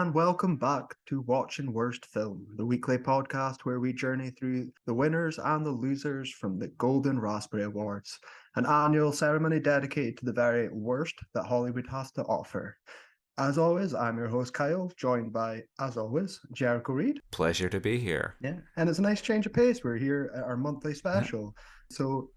and welcome back to Watching Worst Film, the weekly podcast where we journey through the winners and the losers from the Golden Raspberry Awards, an annual ceremony dedicated to the very worst that Hollywood has to offer. As always, I'm your host Kyle, joined by, as always, Jericho Reed. Pleasure to be here. Yeah, and it's a nice change of pace. We're here at our monthly special. So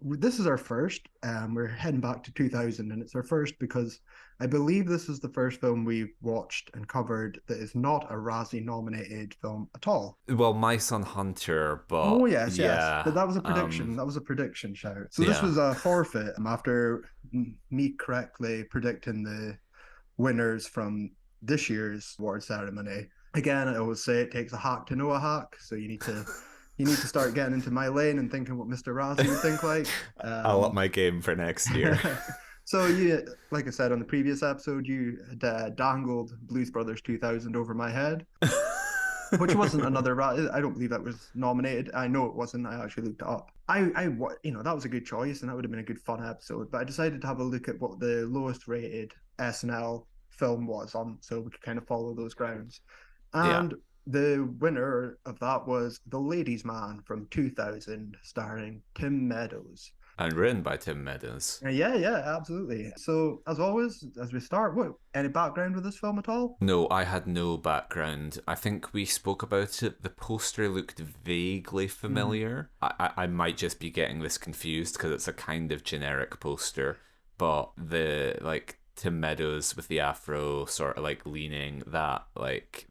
this is our first. We're heading back to 2000, and it's our first because I believe this is the first film we've watched and covered that is not a Razzie-nominated film at all. Well, My Son Hunter, but Oh yes, yeah, yes. But that was a prediction. That was a prediction shout. So this was a forfeit after me correctly predicting the winners from this year's award ceremony. Again, I always say it takes a hack to know a hack, so you need to start getting into my lane and thinking what Mr. Razzie would think like. I'll up my game for next year. So you, like I said on the previous episode, you had dangled Blues Brothers 2000 over my head, which wasn't another. I don't believe that was nominated. I know it wasn't. I actually looked it up. That was a good choice, and that would have been a good fun episode. But I decided to have a look at what the lowest rated SNL film was on, so we could kind of follow those grounds. And the winner of that was The Ladies' Man from 2000, starring Tim Meadows. And written by Tim Meadows. Yeah, absolutely. So, as always, as we start, any background with this film at all? No, I had no background. I think we spoke about it. The poster looked vaguely familiar. I might just be getting this confused because it's a kind of generic poster, but Tim Meadows with the afro, sort of like leaning, that looked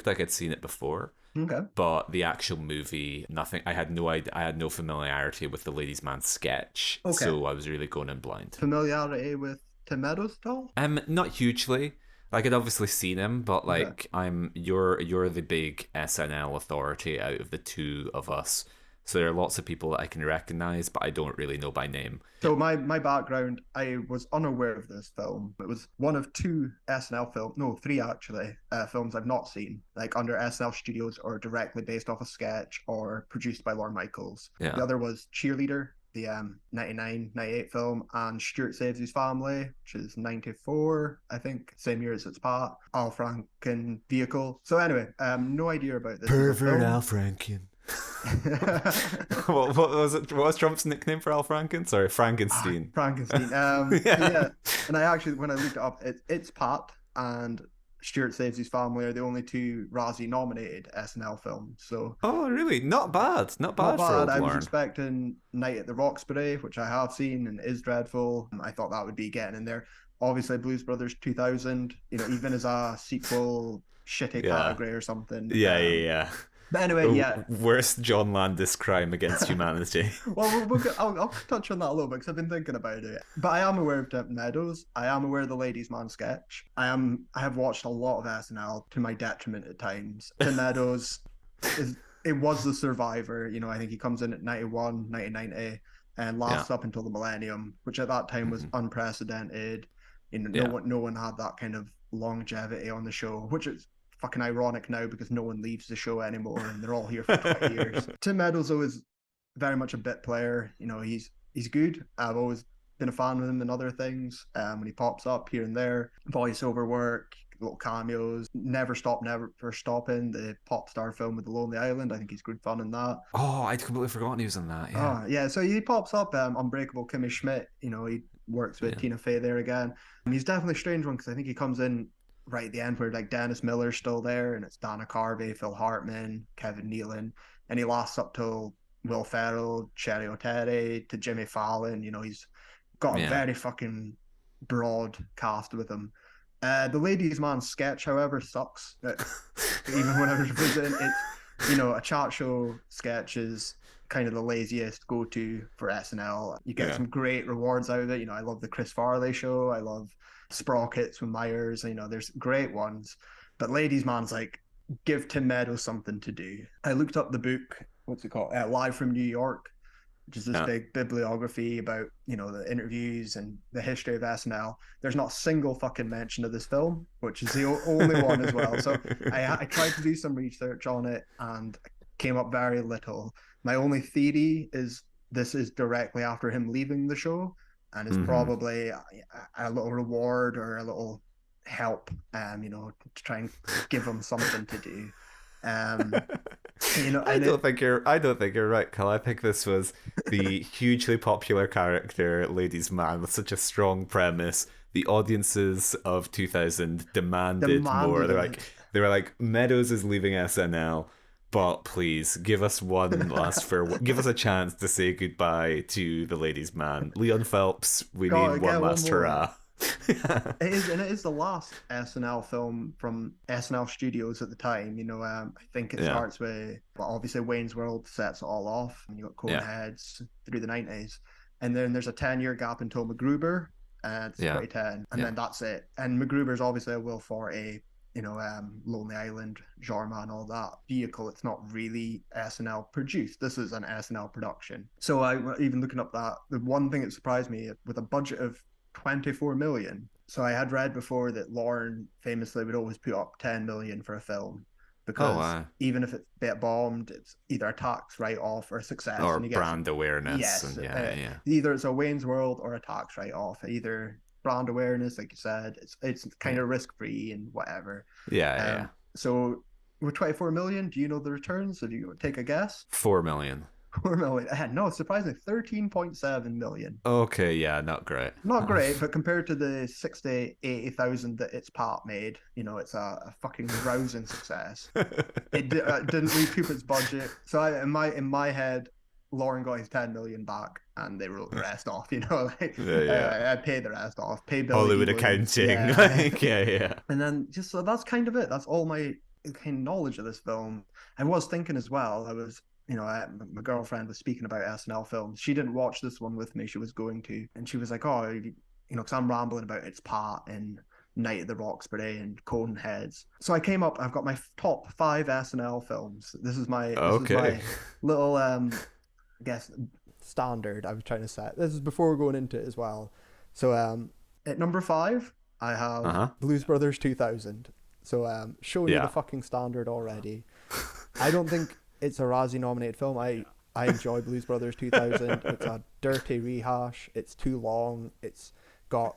like I'd seen it before. Okay. But the actual movie, nothing. I had no idea. I had no familiarity with the Ladies' Man sketch, so I was really going in blind. Familiarity with Tim Meadows at all? Not hugely. Like, I'd obviously seen him, but like, okay. You're the big SNL authority out of the two of us. So there are lots of people that I can recognize, but I don't really know by name. So my background, I was unaware of this film. It was one of two SNL three actually, films I've not seen, like under SNL Studios or directly based off a sketch or produced by Lorne Michaels. Yeah. The other was Cheerleader, the 98 film, and Stuart Saves His Family, which is 94, I think, same year as its part. Al Franken vehicle. So anyway, no idea about this. Pervert Al Franken. what was it? What was Trump's nickname for Al Franken? Sorry, Frankenstein. Frankenstein. Yeah. And I actually, when I looked it up, it's Pat and Stuart Saves His Family are the only two Razzie nominated SNL films. So. Oh, really? Not bad. Not bad. For old I was Lorne. expecting Night at the Roxbury, which I have seen and is dreadful. I thought that would be getting in there. Obviously, Blues Brothers 2000. Even as a sequel, shitty category or something. Yeah. But anyway, worst John Landis crime against humanity. Well, I'll touch on that a little bit because I've been thinking about it. But I am aware of Tim Meadows. I am aware of the Ladies' Man sketch. I have watched a lot of SNL to my detriment at times. Tim Meadows was the survivor. I think he comes in at 91, 1990 and lasts up until the millennium, which at that time was unprecedented. No one had that kind of longevity on the show, which is fucking ironic now because no one leaves the show anymore and they're all here for 20 years. Tim Meadows though is very much a bit player. He's good. I've always been a fan of him in other things. When he pops up here and there, voiceover work, little cameos, Never Stopping, the pop star film with The Lonely Island. I think he's good fun in that. Oh, I'd completely forgotten he was in that. Yeah. So he pops up. Unbreakable Kimmy Schmidt. He works with Tina Fey there again. And he's definitely a strange one because I think he comes in right at the end where like Dennis Miller's still there and it's Dana Carvey, Phil Hartman, Kevin Nealon, and he lasts up till Will Ferrell, Cherry O'Terry, to Jimmy Fallon. He's got a very fucking broad cast with him. The Ladies' Man sketch, however, sucks. Even when I was visiting, it's a chat show sketch is kind of the laziest go-to for SNL. You get some great rewards out of it. I love the Chris Farley show. I love Sprockets with Myers. There's great ones. But Ladies' Man's like, give Tim Meadows something to do. I looked up the book, what's it called? Live from New York, which is this big bibliography about, the interviews and the history of SNL. There's not a single fucking mention of this film, which is the only one as well. So I tried to do some research on it and came up very little. My only theory is this is directly after him leaving the show and is probably a little reward or a little help, to try and give him something to do. Um, I don't think you're right, Cal. I think this was the hugely popular character, ladies' man, with such a strong premise. The audiences of 2000 demanded more. They were like, Meadows is leaving SNL, but please give us give us a chance to say goodbye to the ladies' man. Leon Phelps, we need one last hurrah. It is the last SNL film from SNL Studios at the time. I think it starts with, well, obviously Wayne's World sets it all off, and you got Coneheads through the 90s, and then there's a 10-year gap until MacGruber, and it's 2010, and then that's it. And MacGruber's obviously a Will Forte, Lonely Island, Jarman, all that vehicle. It's not really SNL produced. This is an SNL production. So I even looking up that, the one thing that surprised me, with a budget of 24 million. So I had read before that Lorne famously would always put up 10 million for a film, because even if it bombed, it's either a tax write-off or a success, or brand awareness. Yes, either it's a Wayne's World or a tax write-off. Either brand awareness, like you said, it's kind of risk-free and whatever. So with 24 million, do you know the returns? If you take a guess, 4 million. 4 million. No, surprisingly, 13.7 million. Okay, yeah, not great. Not great, but compared to the 60,000-80,000 that It's Pat made, it's a fucking rousing success. It didn't recoup its budget. So in my head, Lorne got his 10 million back, and they wrote the rest off. I paid the rest off. Pay Billy Hollywood Evelyn. accounting. And then so that's kind of it. That's all my kind of knowledge of this film. I was thinking as well. My girlfriend was speaking about SNL films. She didn't watch this one with me. She was going to, and she was like, "Oh, because I'm rambling about It's Pat and Night at the Roxbury and Coneheads." So I came up. I've got my top 5 SNL films. This is my little, I guess, standard I was trying to set. This is before going into it as well. So at number 5, I have Blues Brothers 2000. So showing you the fucking standard already. I don't think it's a Razzie nominated film. I enjoy Blues Brothers 2000. It's a dirty rehash. It's too long. It's got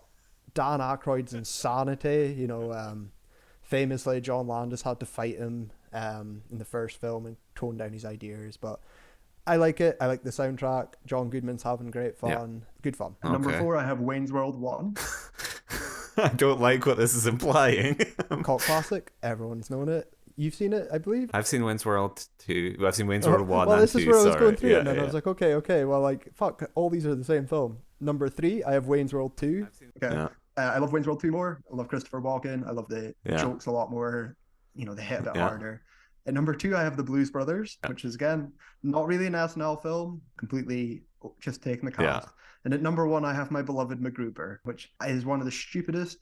Dan Aykroyd's insanity. Famously John Landis had to fight him in the first film and tone down his ideas. But I like it. I like the soundtrack. John Goodman's having great fun. Good fun. Okay. Number 4, I have Wayne's World 1. I don't like what this is implying. Cult classic. Everyone's known it. You've seen it, I believe. I've seen Wayne's World 2. I've seen Wayne's World 1 well, and 2. This is where I was going through it, and then I was like, okay, well, like, fuck, all these are the same film. Number 3, I have Wayne's World 2. I love Wayne's World 2 more. I love Christopher Walken. I love the jokes a lot more. They hit a bit harder. At number 2, I have The Blues Brothers, which is, again, not really an SNL film, completely just taking the cast. And at number 1, I have My Beloved MacGruber, which is one of the stupidest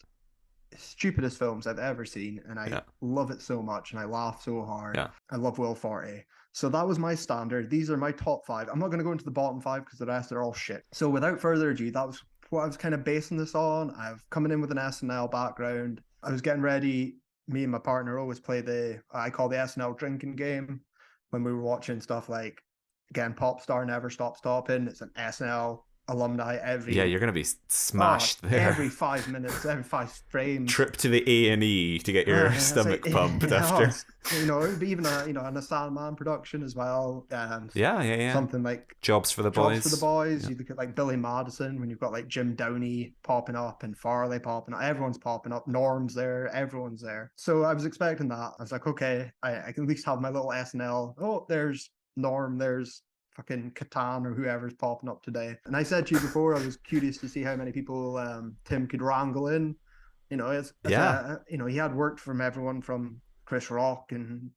films I've ever seen, and I love it so much, and I laugh so hard. I love Will Forte. So that was my standard. These are my top 5. I'm not going to go into the bottom 5 because the rest are all shit. So without further ado, that was what I was kind of basing this on. I've coming in with an SNL background. I was getting ready. Me and my partner always play I call the SNL drinking game, when we were watching stuff like, again, Popstar Never Stop Stopping. It's an SNL alumni you're gonna be smashed there every 5 minutes, every 5 frames. Trip to the A&E to get your stomach pumped after. It'd be even a Sandman production as well. Something like Jobs for the Boys. You look at like Billy Madison, when you've got like Jim Downey popping up and Farley popping up. Everyone's popping up. Norm's there. Everyone's there. So I was expecting that. I was like, okay, I can at least have my little SNL. Oh, there's Norm. There's fucking Catan or whoever's popping up today. And I said to you before, I was curious to see how many people Tim could wrangle in. He had worked from everyone from Chris Rock and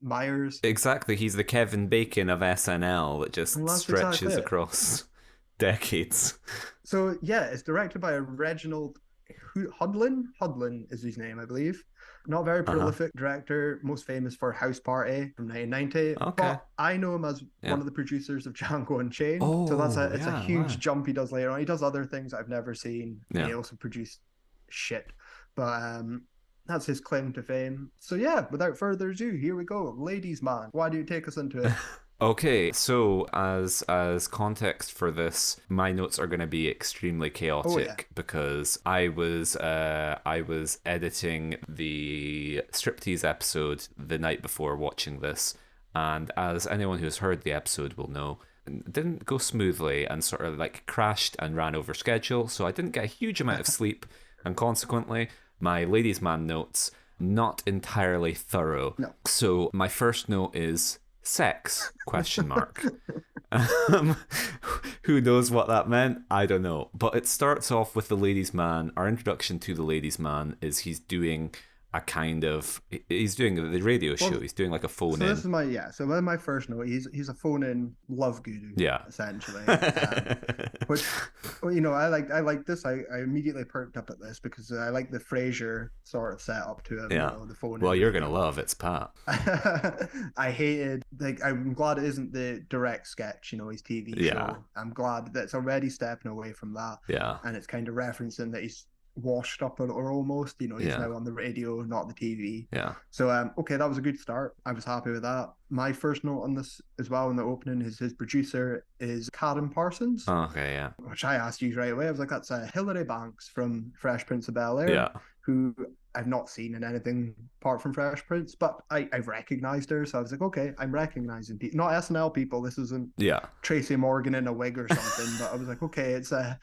Myers. Exactly, he's the Kevin Bacon of SNL that just stretches across decades. So it's directed by Reginald Hudlin. Hudlin is his name, I believe. Not very prolific director, most famous for House Party from 1990. But I know him as one of the producers of Django Unchained. So that's a huge jump he does later on. He does other things I've never seen. He also produced shit. But that's his claim to fame. So without further ado, here we go. Ladies Man, why do you take us into it? Okay, so as context for this, my notes are going to be extremely chaotic because I was editing the striptease episode the night before watching this, and as anyone who's heard the episode will know, it didn't go smoothly and sort of like crashed and ran over schedule, so I didn't get a huge amount of sleep, and consequently, my ladies' man notes not entirely thorough. No. So my first note is sex ? Who knows what that meant? I don't know. But it starts off with the ladies' man. Our introduction to the ladies' man is he's doing the radio show. He's doing like a phone in. This is my first note. He's a phone in love guru. Yeah. Essentially. Which, I like this. I immediately perked up at this because I like the Frasier sort of setup to it. Yeah. The phone. Well, you're gonna love it's Pat. I hated I'm glad it isn't the direct sketch. His TV show. I'm glad that it's already stepping away from that. Yeah. And it's kind of referencing that he's washed up or almost, he's now on the radio, not the TV. Yeah. So okay, that was a good start. I was happy with that. My first note on this as well in the opening is his producer is Karen Parsons. Oh, okay, yeah. Which I asked you right away. I was like, that's Hilary Banks from Fresh Prince of Bel-Air. Yeah. Who I've not seen in anything apart from Fresh Prince, but I've recognized her. So I was like, okay, I'm recognizing people, not SNL people. This isn't Tracy Morgan in a wig or something. But I was like, okay, it's at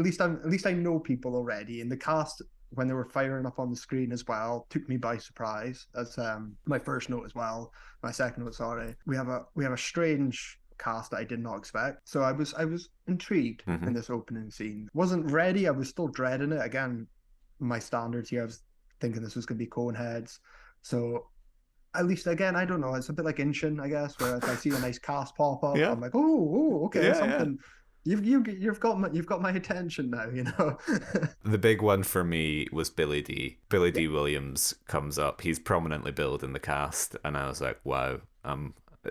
least I know people already. And the cast, when they were firing up on the screen as well, took me by surprise. That's my first note as well. My second note, sorry. We have a strange cast that I did not expect. So I was intrigued in this opening scene. Wasn't ready. I was still dreading it. Again, my standards here, I was thinking this was going to be Coneheads. So at least, again, I don't know. It's a bit like Inchin, I guess, where if I see a nice cast pop up, I'm like, oh, okay, something. Yeah. You've got my attention now, The big one for me was Billy D. Billy D. Williams comes up. He's prominently billed in the cast, and I was like, wow.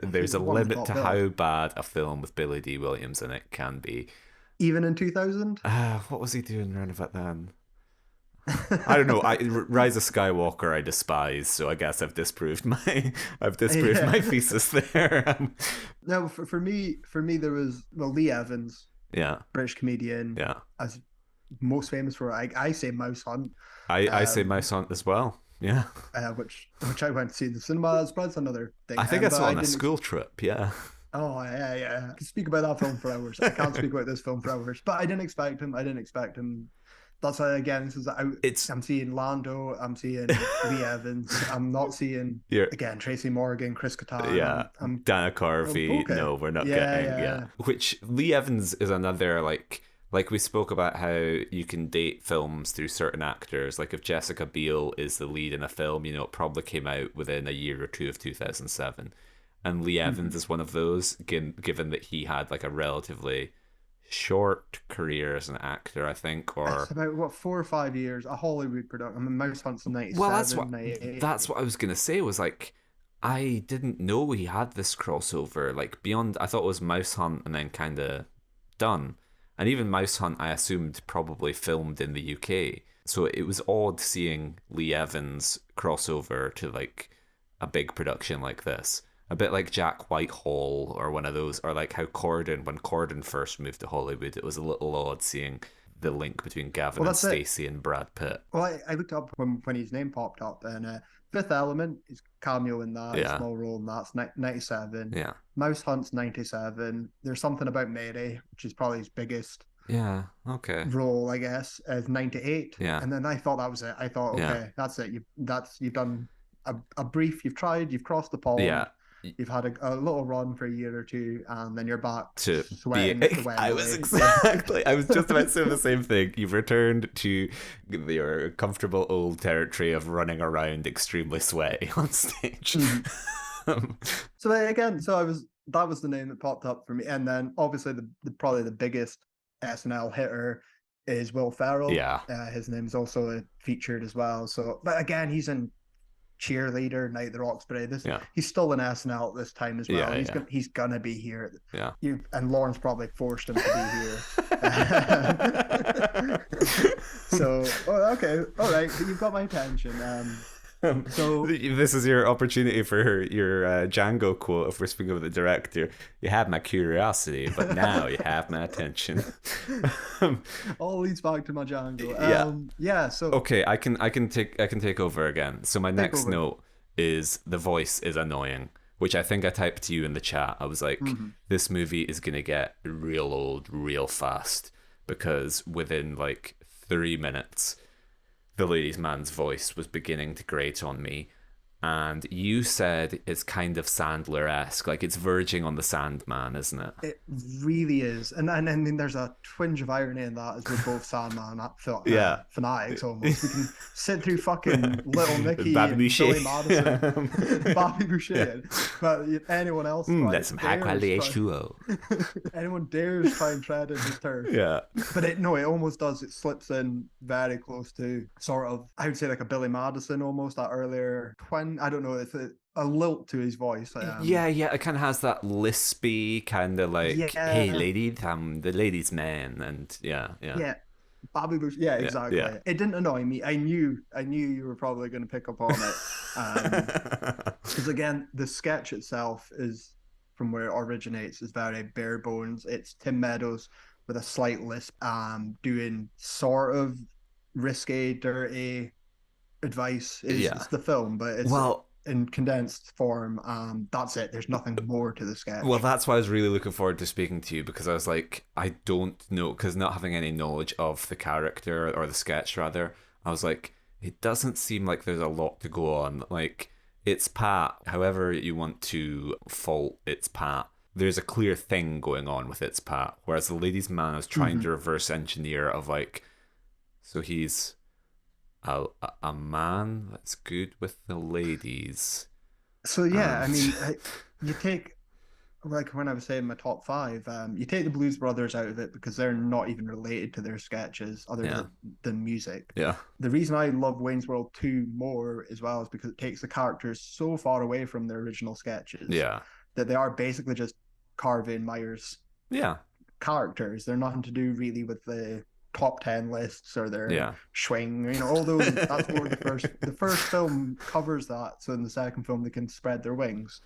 There's a limit to how bad a film with Billy D. Williams in it can be. Even in 2000? What was he doing around about then? I don't know. Rise of Skywalker I despise, so I guess I've disproved my thesis there. No, for me there was Lee Evans, British comedian, as most famous for I say Mouse Hunt. I say Mouse Hunt as well. Yeah, which I went to see in the cinemas, but it's another thing. I think I saw on a school trip. Yeah. Oh yeah. I can speak about that film for hours. I can't speak about this film for hours, but I didn't expect him. That's why, again, I'm seeing Lando, I'm seeing Lee Evans, I'm not seeing, again, Tracy Morgan, Chris Kattan. Yeah, Dana Carvey. Okay. No, we're not getting. Which Lee Evans is another, like we spoke about how you can date films through certain actors. Like if Jessica Biel is the lead in a film, it probably came out within a year or two of 2007. And Lee Evans is one of those, given that he had like a relatively short career as an actor, I think, or it's about 4 or 5 years, a Hollywood production. I mean, Mouse Hunt's 97. Well, that's what I was gonna say. Was like, I didn't know he had this crossover. Like beyond, I thought it was Mouse Hunt and then kind of done. And even Mouse Hunt, I assumed probably filmed in the UK. So it was odd seeing Lee Evans crossover to like a big production like this. A bit like Jack Whitehall or one of those, or like how when Corden first moved to Hollywood, it was a little odd seeing the link between Gavin and Stacey and Brad Pitt. Well, I looked up when his name popped up, and Fifth Element, his cameo in that, a small role in that's 97. Yeah. Mouse Hunt's 97. There's Something About Mary, which is probably his biggest role, I guess, is 98. Yeah. And then I thought that was it. I thought, okay, that's it. You've done a brief, you've crossed the pond. Yeah. You've had a little run for a year or two, and then you're back to sweating. I was just about to say the same thing. You've returned to your comfortable old territory of running around extremely sweaty on stage. So that was the name that popped up for me, and then obviously probably the biggest SNL hitter is Will Ferrell. Yeah, his name's also featured as well. So, but again, he's in Cheerleader, Night at the Roxbury. He's still in SNL at this time as well. He's gonna be here. Yeah. And Lawrence probably forced him to be here. So okay, all right. You've got my attention. So This is your opportunity for your Django quote. If we're speaking of the director, you have my curiosity, but now you have my attention. all leads back to my Django. Yeah. Yeah. So Okay, I can take over again. So my take next over. note is the voice is annoying, which I think I typed to you in the chat. I was like, Hmm. this movie is gonna get real old real fast because within like 3 minutes, the ladies' man's voice was beginning to grate on me. And you said it's kind of Sandler-esque, like it's verging on the Sandman, isn't it? It really is, and then there's a twinge of irony in that as we're both Sandman Yeah. fanatics almost. We can sit through fucking Little Nicky Bobby and Boucher. Billy Madison, Bobby Boucher, but anyone else That's some high quality H2O. anyone dares try and tread in his turf. Yeah. But it almost does. It slips in very close to sort of, I would say like a Billy Madison almost, that earlier twin. I don't know, it's a lilt to his voice. Yeah, it kind of has that lispy kind of like, Yeah. hey, lady, I'm the ladies' man, and yeah. Yeah, Bobby Bush. Yeah, exactly. yeah. It didn't annoy me. I knew you were probably going to pick up on it. Because again, the sketch itself is from where it originates is very bare bones. It's Tim Meadows with a slight lisp, doing sort of risque, dirty advice. It's the film, but it's Well, in condensed form. That's it. There's nothing more to the sketch. Well, that's why I was really looking forward to speaking to you because I was like, I don't know, because not having any knowledge of the character or the sketch, rather, I was like, it doesn't seem like there's a lot to go on. Like, it's Pat, however you want to fault it's Pat. There's a clear thing going on with it's Pat, whereas the ladies' man is trying to reverse engineer of like, so he's a man that's good with the ladies. So yeah, I mean, you take, like when I was saying my top five, you take the Blues Brothers out of it because they're not even related to their sketches other than music. Yeah. The reason I love Wayne's World 2 more as well is because it takes the characters so far away from their original sketches. Yeah. That they are basically just Carvin Myers characters. They're nothing to do really with the top 10 lists or their swing, all those. That's more the first film covers that, so in the second film they can spread their wings.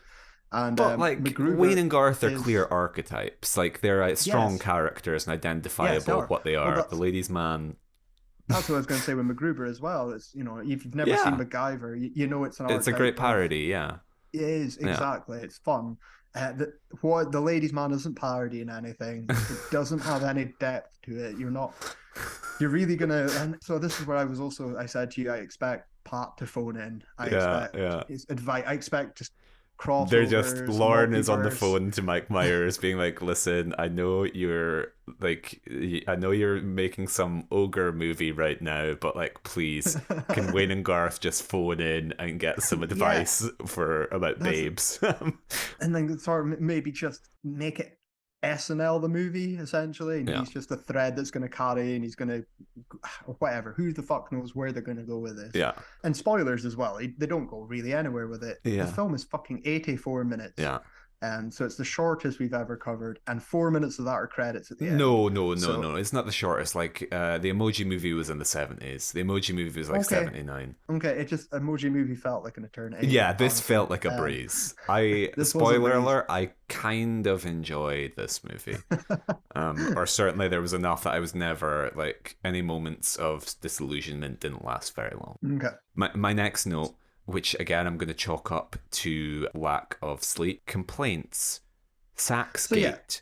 And but like MacGruber Wayne and Garth are clear archetypes, like they're strong characters and identifiable what they are. Well, the ladies' man, that's what I was going to say with MacGruber as well. It's if you've never seen MacGyver, you know it's an archetype. It's a great parody. It is, exactly. It's fun. What the ladies' man isn't parodying anything. It doesn't have any depth to it. You're really gonna. And so this is where I said to you, I expect Pat to phone in. I expect his advice. I expect just crossovers. They're just Lauren is on the phone to Mike Myers, being like, "Listen, I know you're making some ogre movie right now, but like, please, can Wayne and Garth just phone in and get some advice about babes?" And then sort of maybe just make it SNL the movie essentially, and he's just a thread that's going to carry, and he's going to whatever. Who the fuck knows where they're going to go with this? Yeah. And spoilers as well. They don't go really anywhere with it. Yeah. The film is fucking 84 minutes. Yeah. So it's the shortest we've ever covered, and 4 minutes of that are credits at the end. No. It's not the shortest. Like the Emoji Movie was in the 70s. The Emoji Movie was like 79. Okay, it just Emoji Movie felt like an eternity. Yeah, this felt like a breeze. Spoiler alert, I kind of enjoyed this movie. Or certainly there was enough that I was never like any moments of disillusionment didn't last very long. Okay. My next note, which again I'm going to chalk up to lack of sleep complaints. Saxgate,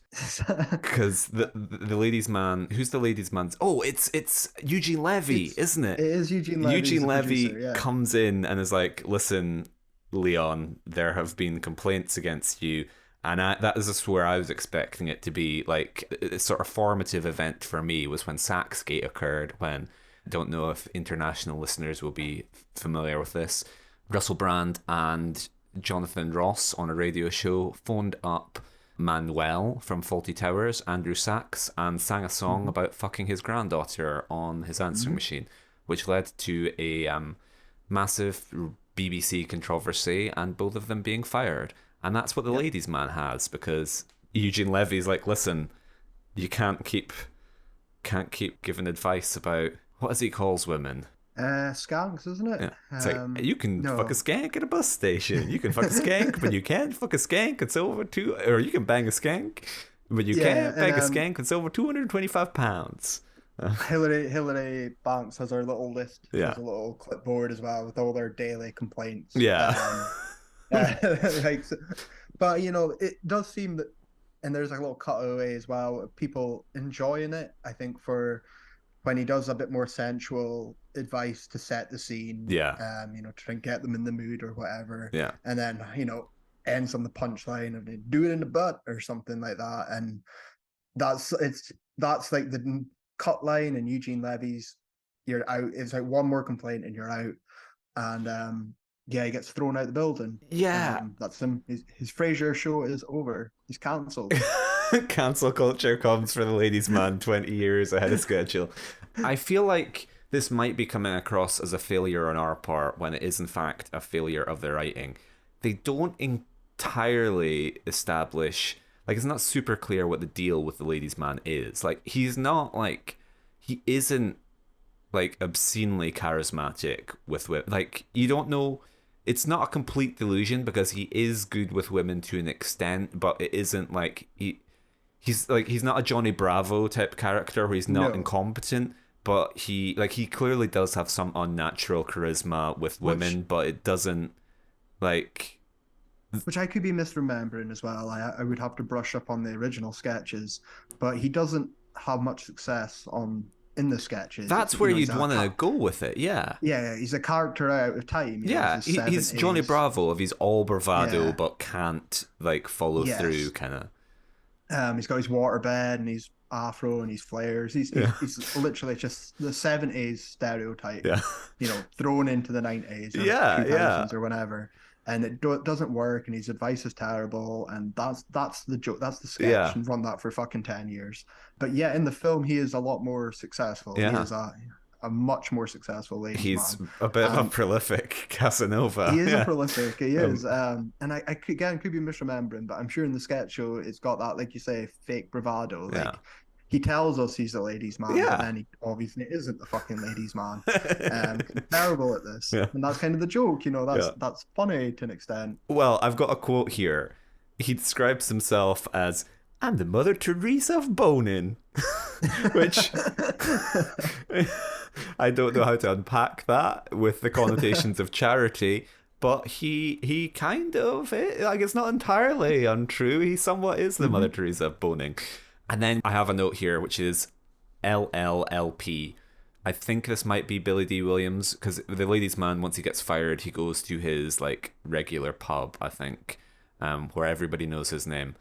because the ladies' man. Who's the ladies' man's? Oh, it's Eugene Levy, isn't it? It is Eugene Levy. Eugene Levy producer, comes in and is like, "Listen, Leon, there have been complaints against you." And that is just where I was expecting it to be. Like a sort of formative event for me was when Saxgate occurred. When I don't know if international listeners will be familiar with this. Russell Brand and Jonathan Ross on a radio show phoned up Manuel from Fawlty Towers, Andrew Sachs, and sang a song about fucking his granddaughter on his answering machine, which led to a massive BBC controversy and both of them being fired. And that's what the ladies' man has, because Eugene Levy's like, listen, you can't keep giving advice about, what as he calls women, Skanks, isn't it? Yeah. It's like, you can fuck a No. skank at a bus station. You can fuck a skank, but you can't fuck a skank. It's over two, or you can bang a skank, but you Yeah, can't and bang a skank. It's over 225 pounds. Hillary Banks has her little list. She Yeah. has a little clipboard as well with all their daily complaints. Yeah. Like, but it does seem that, and there's like a little cutaway as well of people enjoying it. I think for when he does a bit more sensual advice to set the scene, Yeah. to try and get them in the mood or whatever, Yeah. and then ends on the punchline of do it in the butt or something like that, and that's like the cut line in Eugene Levy's "You're out." It's like one more complaint and you're out, and yeah, he gets thrown out the building. Yeah. That's him. His Frasier show is over. He's cancelled. Cancel culture comes for the ladies' man 20 years ahead of schedule. I feel like this might be coming across as a failure on our part when it is in fact a failure of the writing. They don't entirely establish, like, it's not super clear what the deal with the ladies' man is. Like, he isn't like obscenely charismatic with women. Like, you don't know. It's not a complete delusion because he is good with women to an extent, but it isn't like he's not a Johnny Bravo type character where he's not No. incompetent, but he clearly does have some unnatural charisma with women, but it doesn't like. Which I could be misremembering as well. I would have to brush up on the original sketches, but he doesn't have much success in the sketches. That's where you'd want to go with it, yeah. Yeah, he's a character out of time. Yeah, he's Johnny Bravo if he's all bravado but can't like follow through, kind of. He's got his waterbed and his afro and his flares. He's literally just the 70s stereotype. Yeah. Thrown into the 90s. Or 2000s or whenever. And it doesn't work, and his advice is terrible, and that's the joke, that's the sketch, and run that for fucking 10 years. But yeah, in the film, he is a lot more successful. Yeah. He is a much more successful ladies He's man. a bit of a prolific Casanova. He is a prolific, he is. And I could be misremembering, but I'm sure in the sketch show, it's got that, like you say, fake bravado. Like, he tells us he's a ladies' man, but then he obviously isn't the fucking ladies' man. He's terrible at this, and that's kind of the joke. That's funny to an extent. Well, I've got a quote here. He describes himself as, "I'm the Mother Teresa of boning," which I don't know how to unpack that with the connotations of charity. But he kind of, like, it's not entirely untrue. He somewhat is the Mother Teresa of boning. And then I have a note here, which is LLLP. I think this might be Billy D. Williams, because the ladies' man, once he gets fired, he goes to his like regular pub, I think, where everybody knows his name.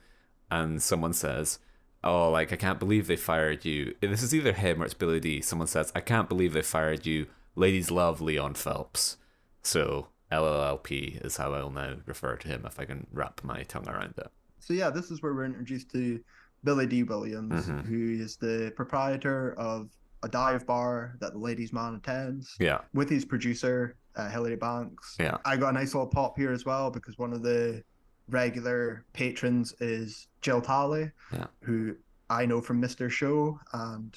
And someone says, "Oh, like, I can't believe they fired you." This is either him or it's Billy D. Someone says, "I can't believe they fired you. Ladies love Leon Phelps." So LLLP is how I'll now refer to him if I can wrap my tongue around it. So yeah, this is where we're introduced to Billy D. Williams, who is the proprietor of a dive bar that the ladies' man attends. Yeah. With his producer, Hillary Banks. Yeah. I got a nice little pop here as well because one of the regular patrons is Jill Talley, who I know from Mr. Show, and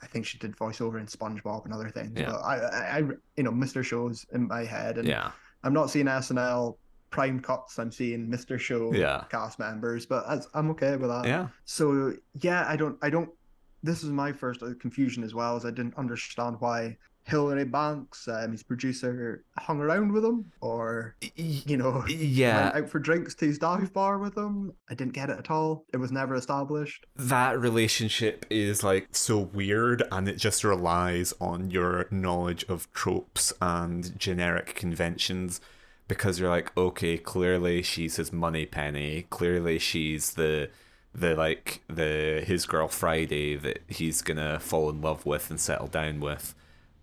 I think she did voiceover in SpongeBob and other things. Yeah. But I Mr. Show's in my head, and I'm not seeing SNL prime cuts. I'm seeing Mr. Show cast members, but I'm okay with that. Yeah. So yeah, I don't. This is my first confusion as well, as I didn't understand why Hillary Banks, his producer, hung around with him, or went out for drinks to his dive bar with him. I didn't get it at all. It was never established. That relationship is like so weird, and it just relies on your knowledge of tropes and generic conventions. Because you're like, okay, clearly she's his money penny. Clearly she's the his girl Friday that he's gonna fall in love with and settle down with.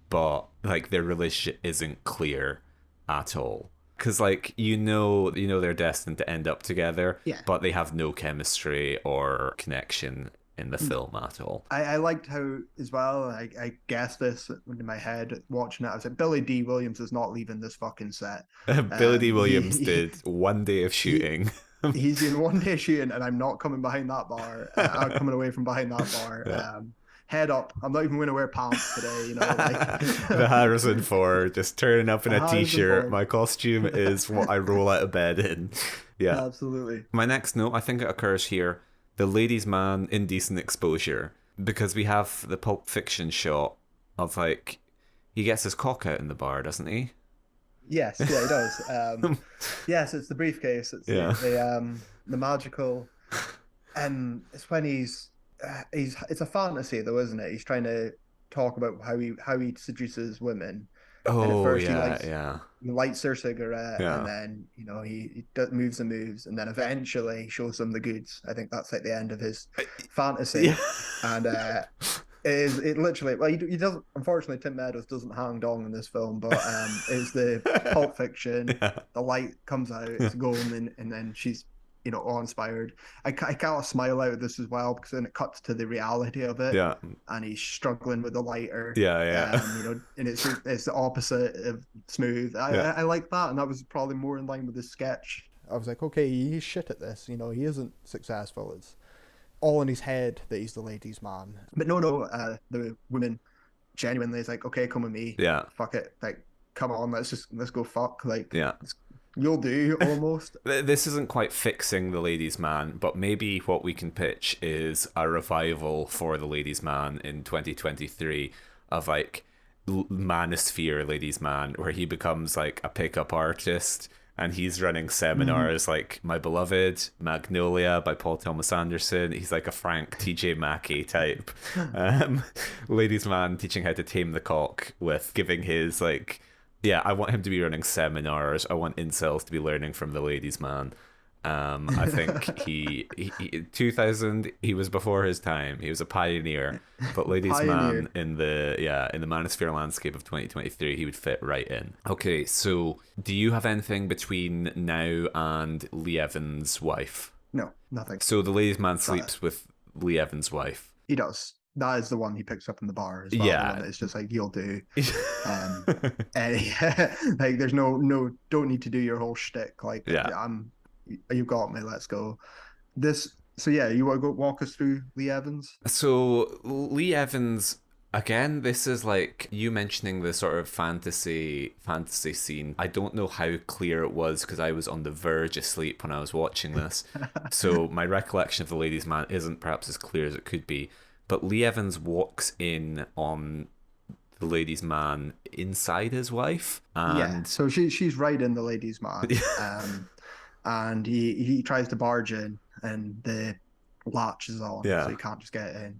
But like, their relationship isn't clear at all. Because like, they're destined to end up together, but they have no chemistry or connection in the film at all. I liked how, as well, I guessed this in my head watching it. I was like, Billy D. Williams is not leaving this fucking set. Billy D. Williams did one day of shooting. He's in one day shooting, and I'm not coming behind that bar. I'm coming away from behind that bar. head up. I'm not even going to wear pants today. You know, like The Harrison Ford just turning up in a Harrison t-shirt. Ford. My costume is what I roll out of bed in. Yeah. Absolutely. My next note, I think it occurs here. The ladies' man, indecent exposure, because we have the Pulp Fiction shot of like he gets his cock out in the bar, doesn't he? Yes, yeah, he does. Yes, it's the briefcase. It's the magical, and it's when he's it's a fantasy though, isn't it? He's trying to talk about how he seduces women, and at Oh first yeah. he lights their cigarette, and Yeah. then moves and moves, and then eventually he shows them the goods. I think that's like the end of his fantasy, Yeah. and it literally, well, he doesn't, unfortunately Tim Meadows doesn't hang dong in this film, but it's the Pulp Fiction. Yeah. The light comes out, it's golden, and then she's awe-inspired. I can't smile out of this as well, because then it cuts to the reality of it, Yeah. and he's struggling with the lighter. Yeah. And it's the opposite of smooth. I like that, and that was probably more in line with the sketch. I was like, okay, he's shit at this. He isn't successful. It's all in his head that he's the ladies' man. But no, the woman genuinely is like, okay, come with me. Yeah. Fuck it. Like, come on, let's go fuck. Like, Yeah. you'll do almost. This isn't quite fixing the ladies' man, but maybe what we can pitch is a revival for the ladies' man in 2023 of like Manosphere ladies' man, where he becomes like a pickup artist and he's running seminars like My Beloved, Magnolia by Paul Thomas Anderson. He's like a Frank TJ Mackey type ladies' man, teaching how to tame the cock with giving his like, yeah, I want him to be running seminars. I want incels to be learning from the ladies' man. I think he 2000, he was before his time. He was a pioneer, but ladies' man in the manosphere landscape of 2023, he would fit right in. Okay, so do you have anything between now and Lee Evans' wife? No, nothing. So the ladies' man sleeps with Lee Evans' wife. He does. That is the one he picks up in the bar as well. Yeah, it's just like, you'll do. And like, there's no don't need to do your whole shtick. Like, yeah, you got me. Let's go. So yeah, you want to go walk us through Lee Evans? So Lee Evans, again, this is like you mentioning the sort of fantasy scene. I don't know how clear it was because I was on the verge of sleep when I was watching this. So my recollection of the ladies' man isn't perhaps as clear as it could be. But Lee Evans walks in on the ladies' man inside his wife. And yeah, so she's right in the ladies' man. And he tries to barge in, and the latch is on, so he can't just get in.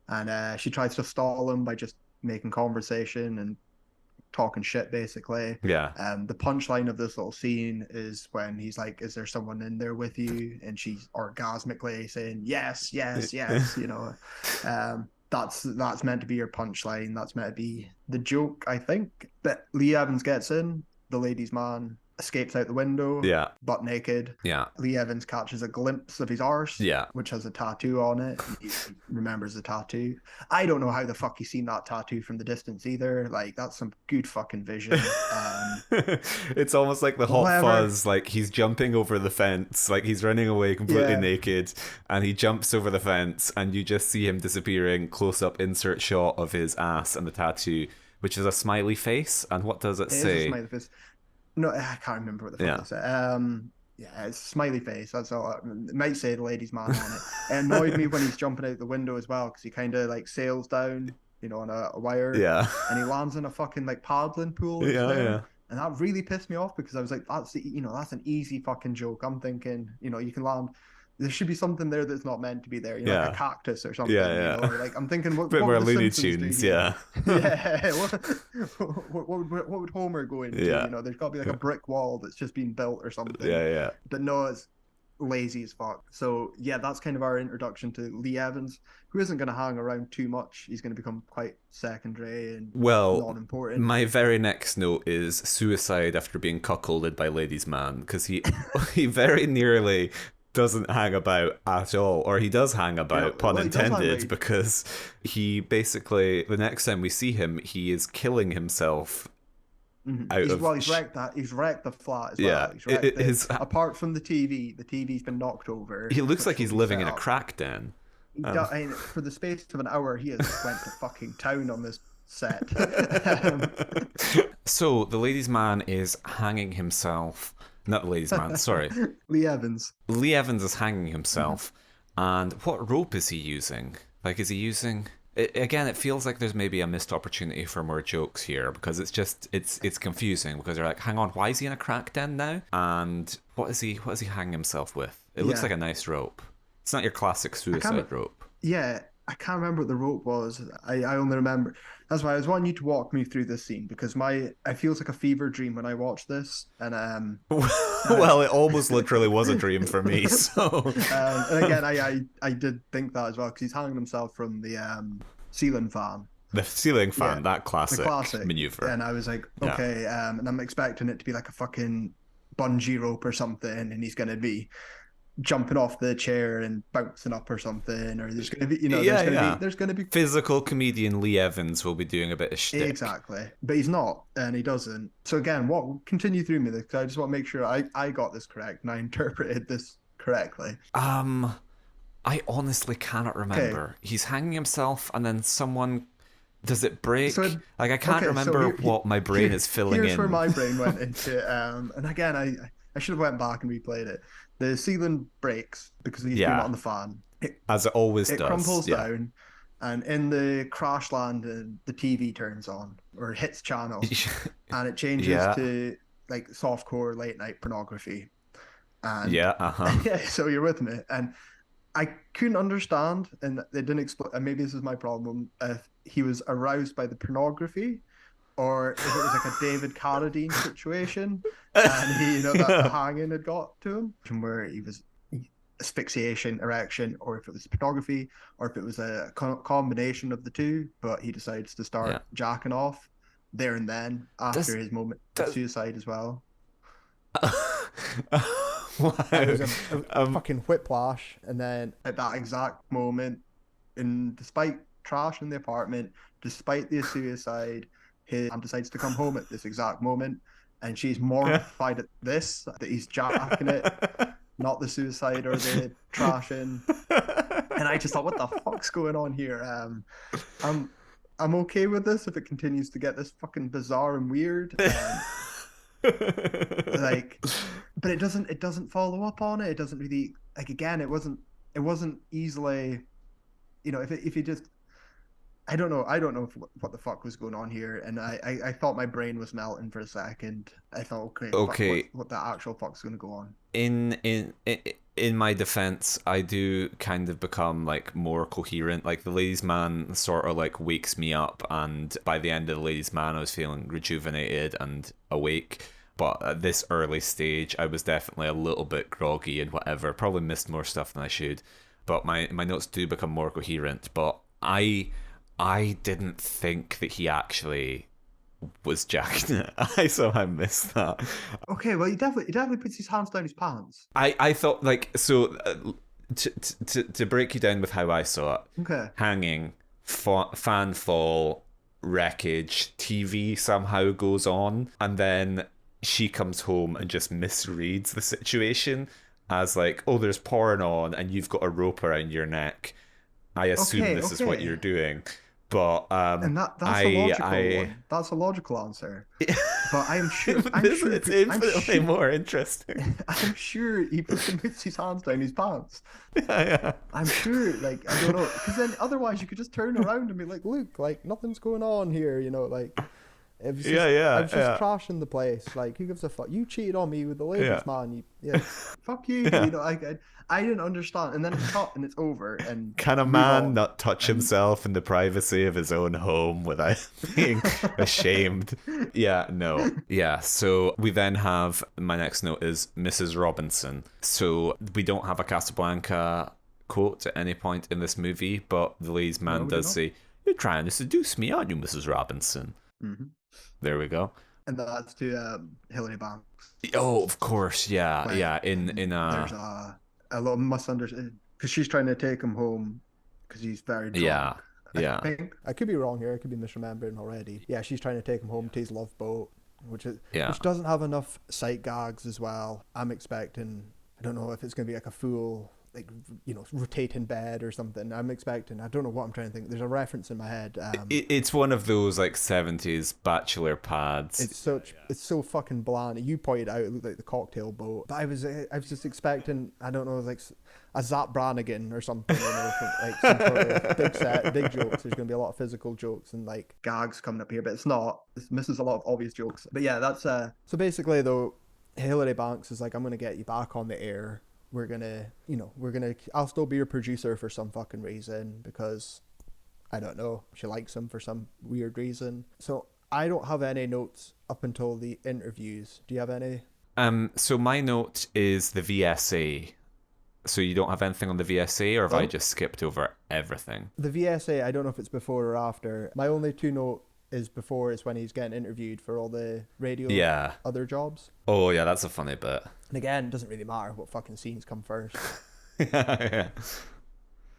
And she tries to stall him by just making conversation and talking shit, basically. Yeah. The punchline of this little scene is when he's like, "Is there someone in there with you?" And she's orgasmically saying, "Yes." That's meant to be your punchline. That's meant to be the joke, I think. But Lee Evans gets in. The ladies' man escapes out the window, butt naked. Yeah. Lee Evans catches a glimpse of his arse, which has a tattoo on it. He remembers the tattoo. I don't know how the fuck he's seen that tattoo from the distance either. Like, that's some good fucking vision. It's almost like the Hot Fuzz, like he's jumping over the fence, like he's running away completely naked, and he jumps over the fence, and you just see him disappearing. Close-up insert shot of his ass and the tattoo, which is a smiley face. And what does it say? Is a smiley face. No, I can't remember what the fuck it said. Yeah, it's a smiley face. That's all. It might say the ladies' man on it. It annoyed me when he's jumping out the window as well, because he kind of like sails down, on a wire. Yeah. And he lands in a fucking like paddling pool. Yeah. And that really pissed me off, because I was like, that's an easy fucking joke. I'm thinking, you can land. There should be something there that's not meant to be there, like a cactus or something. Like, I'm thinking, what more would Looney Simpsons Tunes, yeah. What would Homer go into? There's got to be like a brick wall that's just been built or something. Yeah. But no, it's lazy as fuck. So yeah, that's kind of our introduction to Lee Evans, who isn't going to hang around too much. He's going to become quite secondary and non-important. My very next note is suicide after being cuckolded by ladies' man, because he very nearly doesn't hang about at all, or he does hang about, pun intended, because he basically, the next time we see him, he is killing himself. He's wrecked the flat as well. Apart from the TV's been knocked over. He looks like he's living in a crack den. For the space of an hour, he has went to fucking town on this set. um, So the ladies' man is hanging himself. Not the ladies' man, sorry. Lee Evans. Lee Evans is hanging himself. And what rope is he using? Like, is he using... Again, it feels like there's maybe a missed opportunity for more jokes here, because it's confusing, because they're like, hang on, why is he in a crack den now? And what is he hanging himself with? It looks like a nice rope. It's not your classic suicide rope. Yeah, I can't remember what the rope was. I only remember. That's why I was wanting you to walk me through this scene, because it feels like a fever dream when I watch this. And well, it almost literally was a dream for me. So and again, I did think that as well, because he's hanging himself from the ceiling fan. The ceiling fan, that classic maneuver. And I was like, okay, and I'm expecting it to be like a fucking bungee rope or something, and he's gonna be jumping off the chair and bouncing up or something, or there's going to be, there's going to be physical comedian Lee Evans will be doing a bit of shtick. Exactly, but he's not, and he doesn't. So again, continue through me, because I just want to make sure I got this correct and I interpreted this correctly. I honestly cannot remember. Okay. He's hanging himself, and then someone. Does it break? I can't remember what my brain is filling in. Here's where my brain went into. And again, I should have went back and replayed it. The ceiling breaks because he's doing it on the fan. As it always does. It crumples down, and in the crash landing, the TV turns on, or hits channel, and it changes to like softcore late night pornography. And so you're with me, and I couldn't understand, and they didn't explain. And maybe this is my problem. If he was aroused by the pornography, or if it was like a David Carradine situation, and he, that the hanging had got to him, where he was asphyxiation, erection, or if it was pornography, or if it was a combination of the two, but he decides to start jacking off there and then after his moment of suicide as well. Wow. It was a fucking whiplash, and then at that exact moment, and despite trash in the apartment, despite the suicide, he decides to come home at this exact moment, and she's mortified at this, that he's jacking it, not the suicide or the trashing. And I just thought, what the fuck's going on here? I'm okay with this if it continues to get this fucking bizarre and weird. But it doesn't follow up on it. It doesn't really, again, it wasn't easily, if you just, I don't know what the fuck was going on here, and I thought my brain was melting for a second. I thought, okay, what the actual fuck's going to go on? In my defense, I do kind of become like more coherent. Like the ladies' man sort of like wakes me up, and by the end of the ladies' man, I was feeling rejuvenated and awake. But at this early stage, I was definitely a little bit groggy and whatever. Probably missed more stuff than I should. But my notes do become more coherent. But I didn't think that he actually was jacking it. I somehow missed that. Okay, well, he definitely puts his hands down his pants. I thought, to break you down with how I saw it. Okay. Hanging, fan fall, wreckage, TV somehow goes on, and then she comes home and just misreads the situation as like, oh, there's porn on and you've got a rope around your neck. I assume this is what you're doing. But and that's a logical one. That's a logical answer. But I'm sure it's infinitely more interesting. I'm sure he puts his hands down his pants. Yeah. I'm sure, I don't know, because then otherwise you could just turn around and be like, look, nothing's going on here, It was I was just trashing the place. Who gives a fuck? You cheated on me with the ladies, man. Fuck you. I didn't understand. And then it's cut and it's over. And can a man not touch himself in the privacy of his own home without being ashamed? Yeah, no. Yeah, so we then have, my next note is Mrs. Robinson. So we don't have a Casablanca quote at any point in this movie, but the ladies' man does say, "You're trying to seduce me, aren't you, Mrs. Robinson?" Mm-hmm. There we go. And that's to Hilary Banks. Oh, of course, yeah. In there's a little misunderstanding because she's trying to take him home because he's very drunk. Yeah. I could be wrong here. I could be misremembering already. Yeah, she's trying to take him home to his love boat, which doesn't have enough sight gags as well. I'm expecting, I don't know if it's going to be like a full like, rotate in bed or something. I'm expecting, I don't know what I'm trying to think. There's a reference in my head. It's one of those like 70s bachelor pads. It's so fucking bland. You pointed out it looked like the cocktail boat. But I was just expecting, I don't know, like a Zap Brannigan or something, from, like some sort of big jokes. There's going to be a lot of physical jokes and like gags coming up here, but it's not. It misses a lot of obvious jokes. But yeah, that's So basically though, Hilary Banks is like, I'm going to get you back on the air. I'll still be your producer for some fucking reason because, I don't know, she likes him for some weird reason. So I don't have any notes up until the interviews. Do you have any? So my note is the VSA. So you don't have anything on the VSA, or have I just skipped over everything? The VSA, I don't know if it's before or after. My only two note is before is when he's getting interviewed for all the radio other jobs. Oh yeah, that's a funny bit. And again, it doesn't really matter what fucking scenes come first. Yeah.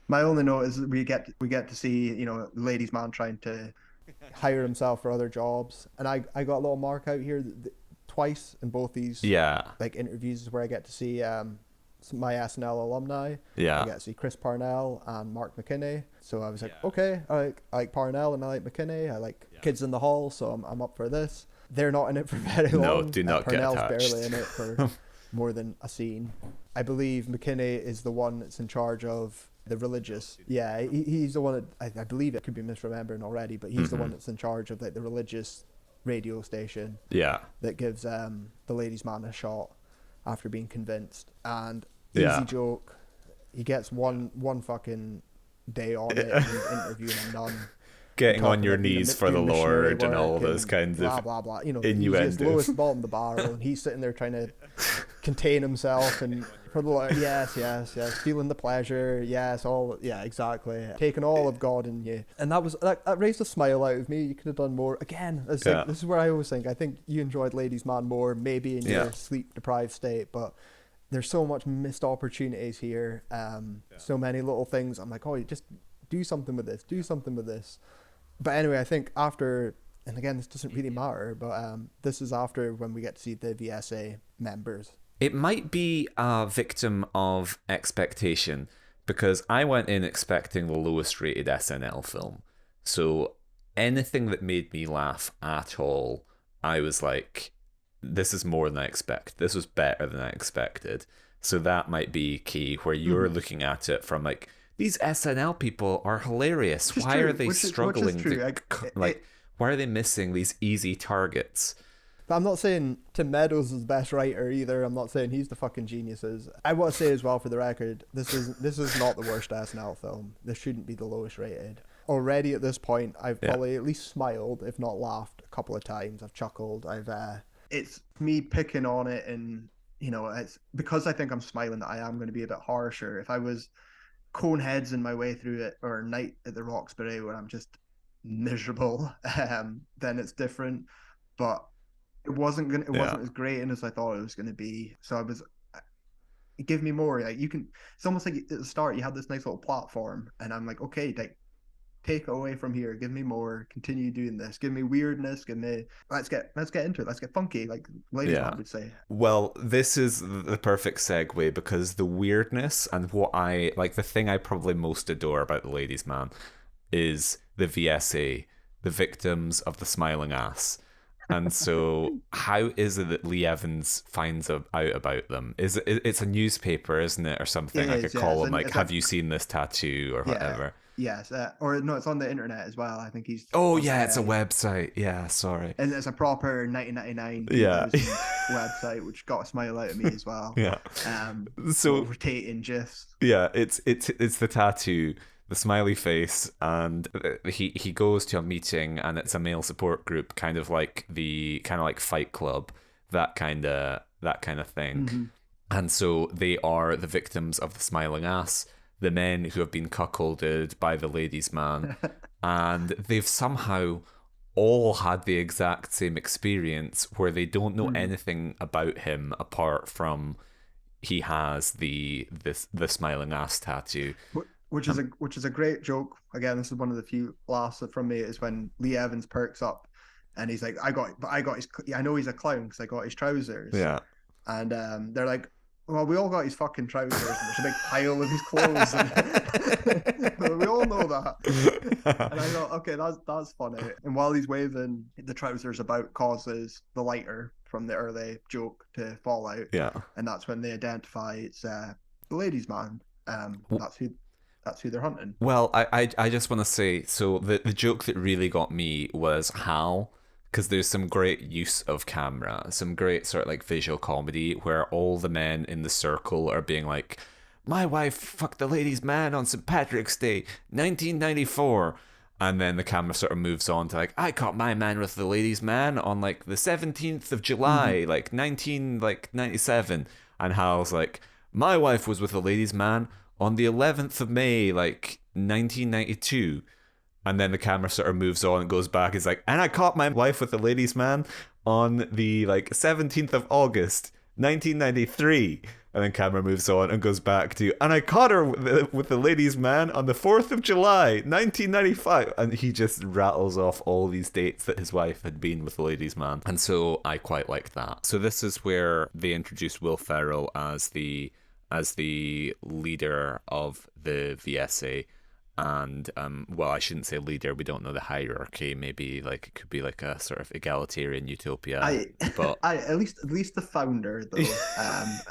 My only note is we get to see, ladies' man trying to hire himself for other jobs. And I got a little mark out here twice in both these like interviews is where I get to see my SNL alumni. Yeah. I get to see Chris Parnell and Mark McKinney. So I was like, okay, I like Parnell and I like McKinney. I like Kids in the Hall, so I'm up for this. They're not in it for very long. No, do not get attached. Parnell's barely in it for more than a scene. I believe McKinney is the one that's in charge of the religious. Yeah, he's the one that, I believe it could be misremembering already, but he's the one that's in charge of like the religious radio station. Yeah. That gives the ladies' man a shot after being convinced. And easy joke. He gets one fucking day on it and he's interviewing and done. Getting on your knees for the Lord and all those kinds of blah blah. innuendos. He's lowest bottom of the barrel and he's sitting there trying to contain himself and for the Lord, yes, feeling the pleasure, exactly. Taking all of God in you. And that raised a smile out of me. You could have done more. Again, this is where I always think. I think you enjoyed Ladies Man more, maybe in your sleep deprived state, but there's so much missed opportunities here. So many little things. I'm like, oh, you just do something with this. But anyway, I think after, and again, this doesn't really matter, but this is after when we get to see the VSA members. It might be a victim of expectation, because I went in expecting the lowest rated SNL film. So anything that made me laugh at all, I was like, this is more than I expect. This was better than I expected. So that might be key, where you're looking at it from like, these SNL people are hilarious. Why are they struggling? Why are they missing these easy targets? But I'm not saying Tim Meadows is the best writer either. I'm not saying he's the fucking geniuses. I want to say as well, for the record, this is not the worst SNL film. This shouldn't be the lowest rated. Already at this point, I've probably at least smiled, if not laughed, a couple of times. I've chuckled. It's me picking on it, and it's because I think I'm smiling that I am going to be a bit harsher. If I was Coneheads in my way through it, or Night at the Roxbury where I'm just miserable, then it's different. But it wasn't as great as I thought it was going to be. So give me more. Like it's almost like at the start you had this nice little platform, and I'm like, okay, like take it away from here. Give me more. Continue doing this. Give me weirdness. Let's get into it. Let's get funky, like Ladies Man would say. Well, this is the perfect segue, because the weirdness and what I like, the thing I probably most adore about the Ladies Man is the VSA, the victims of the smiling ass. And so how is it that Lee Evans finds out about them? It's a newspaper, isn't it, or something, like a column, like, have you seen this tattoo or whatever? Yes, or no, it's on the internet as well. I think he's. Oh yeah, it's a website. Yeah, sorry. And it's a proper 1999 website, which got a smile out of me as well. Yeah. So rotating gifs. Yeah, it's the tattoo, the smiley face, and he goes to a meeting, and it's a male support group, kind of like Fight Club, that kind of thing. Mm-hmm. And so they are the victims of the smiling ass, the men who have been cuckolded by the Ladies Man, and they've somehow all had the exact same experience, where they don't know anything about him apart from he has the smiling ass tattoo. Which is a great joke. Again, this is one of the few laughs from me, is when Lee Evans perks up and he's like, I know he's a clown because I got his trousers. Yeah. And they're like, Well, we all got his fucking trousers, and there's a big pile of his clothes. And we all know that. And I thought, okay, that's funny. And while he's waving the trousers about, causes the lighter from the early joke to fall out. Yeah. And that's when they identify it's the ladies' man. That's who they're hunting. Well, I just want to say, so the joke that really got me was Hal, because there's some great use of camera, some great sort of like visual comedy where all the men in the circle are being like, my wife fucked the ladies' man on St. Patrick's Day, 1994. And then the camera sort of moves on to like, I caught my man with the ladies' man on like the 17th of July, like 1997. And Hal's like, my wife was with the ladies' man on the 11th of May, like 1992. And then the camera sort of moves on and goes back. It's like, and I caught my wife with the ladies' man on the like 17th of August, 1993. And then camera moves on and goes back to, and I caught her with the ladies' man on the 4th of July, 1995. And he just rattles off all these dates that his wife had been with the ladies' man. And so I quite like that. So this is where they introduced Will Ferrell as the leader of the VSA. And well, I shouldn't say leader, we don't know the hierarchy. Maybe like it could be like a sort of egalitarian utopia. But at least the founder though.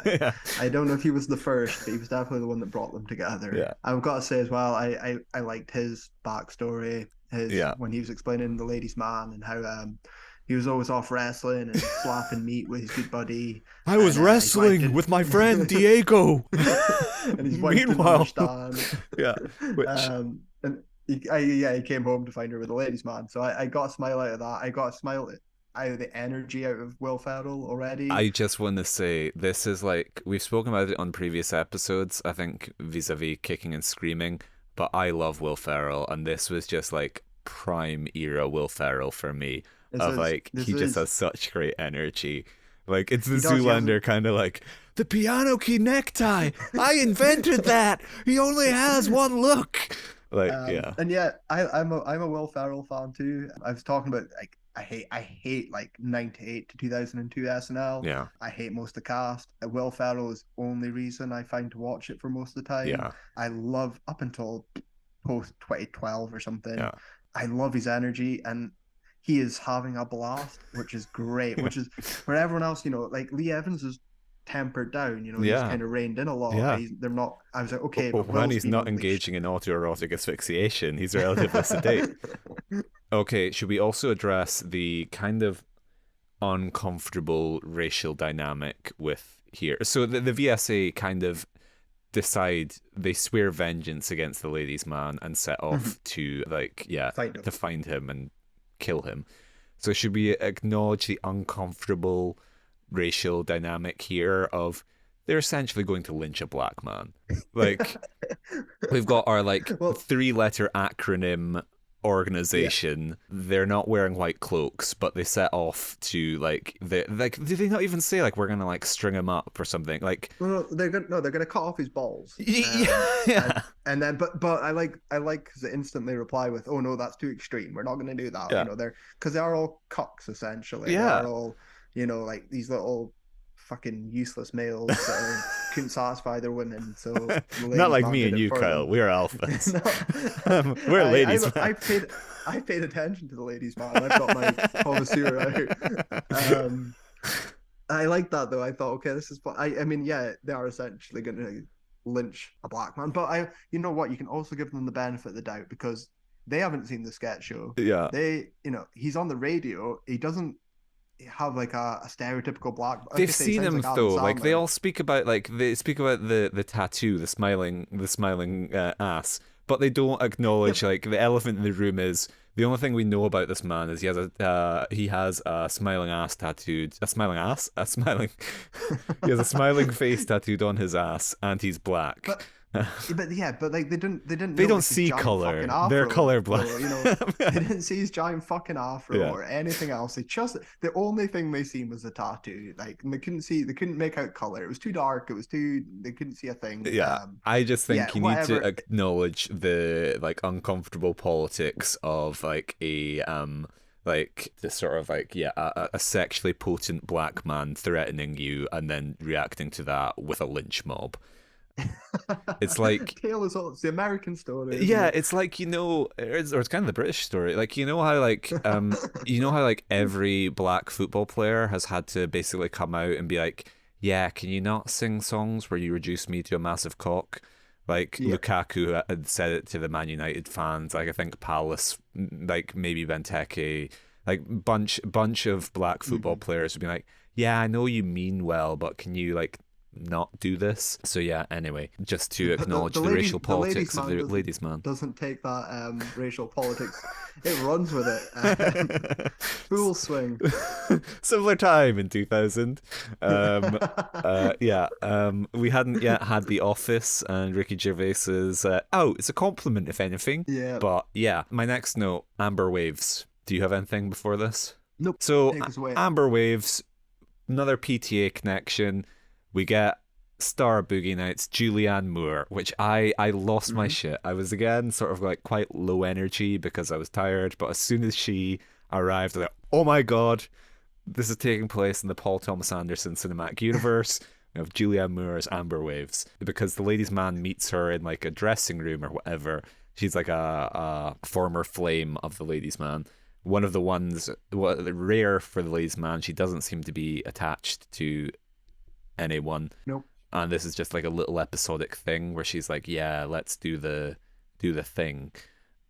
Yeah. I don't know if he was the first, but he was definitely the one that brought them together. Yeah. I've got to say as well, I liked his backstory, when he was explaining the ladies' man and how he was always off wrestling and slapping meat with his good buddy. I was wrestling with my friend Diego. And his wife didn't understand. Yeah. Which... and he came home to find her with a ladies' man. So I got a smile out of that. I got a smile out of the energy out of Will Ferrell already. I just want to say, this is like, we've spoken about it on previous episodes, I think, vis-a-vis Kicking and Screaming, but I love Will Ferrell, and this was just like prime era Will Ferrell for me. He just has such great energy. Like, it's the Zoolander kind of like, the piano key necktie! I invented that! He only has one look! Like, yeah. And yeah, I'm a Will Ferrell fan too. I was talking about, like, I hate like 98 to 2002 SNL. Yeah. I hate most of the cast. Will Ferrell is the only reason I find to watch it for most of the time. Yeah. I love, up until post 2012 or something, yeah. I love his energy, and he is having a blast, which is great. Which is where everyone else, like Lee Evans is tempered down. He's kind of reined in a lot. Yeah. They're not. I was like, okay, but when he's not engaging in autoerotic asphyxiation, he's relatively sedate. Okay, should we also address the kind of uncomfortable racial dynamic with here? So the VSA kind of decide, they swear vengeance against the ladies' man and set off to to find him and kill him. So should we acknowledge the uncomfortable racial dynamic here of they're essentially going to lynch a black man? Like, we've got our 3-letter acronym organization. Yeah. They're not wearing white cloaks, but they set off to did they not even say we're gonna string him up or something? They're gonna cut off his balls. Yeah. And then but I like because they instantly reply with, oh no, that's too extreme, we're not gonna do that. Yeah. They're, because they are all cucks essentially. Yeah. They're all these little fucking useless males that couldn't satisfy their women. So not like me and you, Kyle. We're alphas. We're ladies. I paid attention to the ladies' man. I've got my connoisseur out. I like that though. I thought, okay, this is fun. I mean, yeah, they are essentially going to lynch a black man, but you know what? You can also give them the benefit of the doubt because they haven't seen the sketch show. Yeah. He's on the radio. He doesn't have a stereotypical black. They've seen him though. They all speak about the tattoo, the smiling ass, but they don't acknowledge the elephant in the room is the only thing we know about this man is he has a smiling ass tattooed, he has a smiling face tattooed on his ass, and he's black. But they don't see color. They're colorblind. They didn't see his giant fucking afro or anything else. The only thing they seen was the tattoo. And they couldn't make out color. It was too dark. They couldn't see a thing. Yeah. I just think you need to acknowledge the uncomfortable politics of a like the sort of like a sexually potent black man threatening you and then reacting to that with a lynch mob. It's like Tale is all, it's the American story. Isn't yeah, it? it's like or it's kind of the British story. Like you know how like every black football player has had to basically come out and be like, yeah, can you not sing songs where you reduce me to a massive cock? Like Yeah. Lukaku had said it to the Man United fans. Like I think Palace, like maybe Benteke, like bunch of black football players would be like, yeah, I know you mean well, but can you like not do this? So yeah. Anyway, just to acknowledge the racial politics of the ladies' man. Doesn't take that racial politics. It runs with it. Full swing. Similar time in 2000. We hadn't yet had The Office and Ricky Gervais's it's a compliment if anything. Yeah. But yeah, my next note, Amber Waves. Do you have anything before this? Nope. So Take us away. Amber Waves, another PTA connection. We get star of Boogie Nights, Julianne Moore, which I lost my shit. I was again sort of like quite low energy because I was tired, but as soon as she arrived, I was like, oh my god, this is taking place in the Paul Thomas Anderson cinematic universe. We have Julianne Moore as Amber Waves because the ladies' man meets her in like a dressing room or whatever. She's like a former flame of the ladies' man. One of the ones, rare for the ladies' man, she doesn't seem to be attached to anyone. Nope. And this is just like a little episodic thing where she's like, yeah, let's do the thing.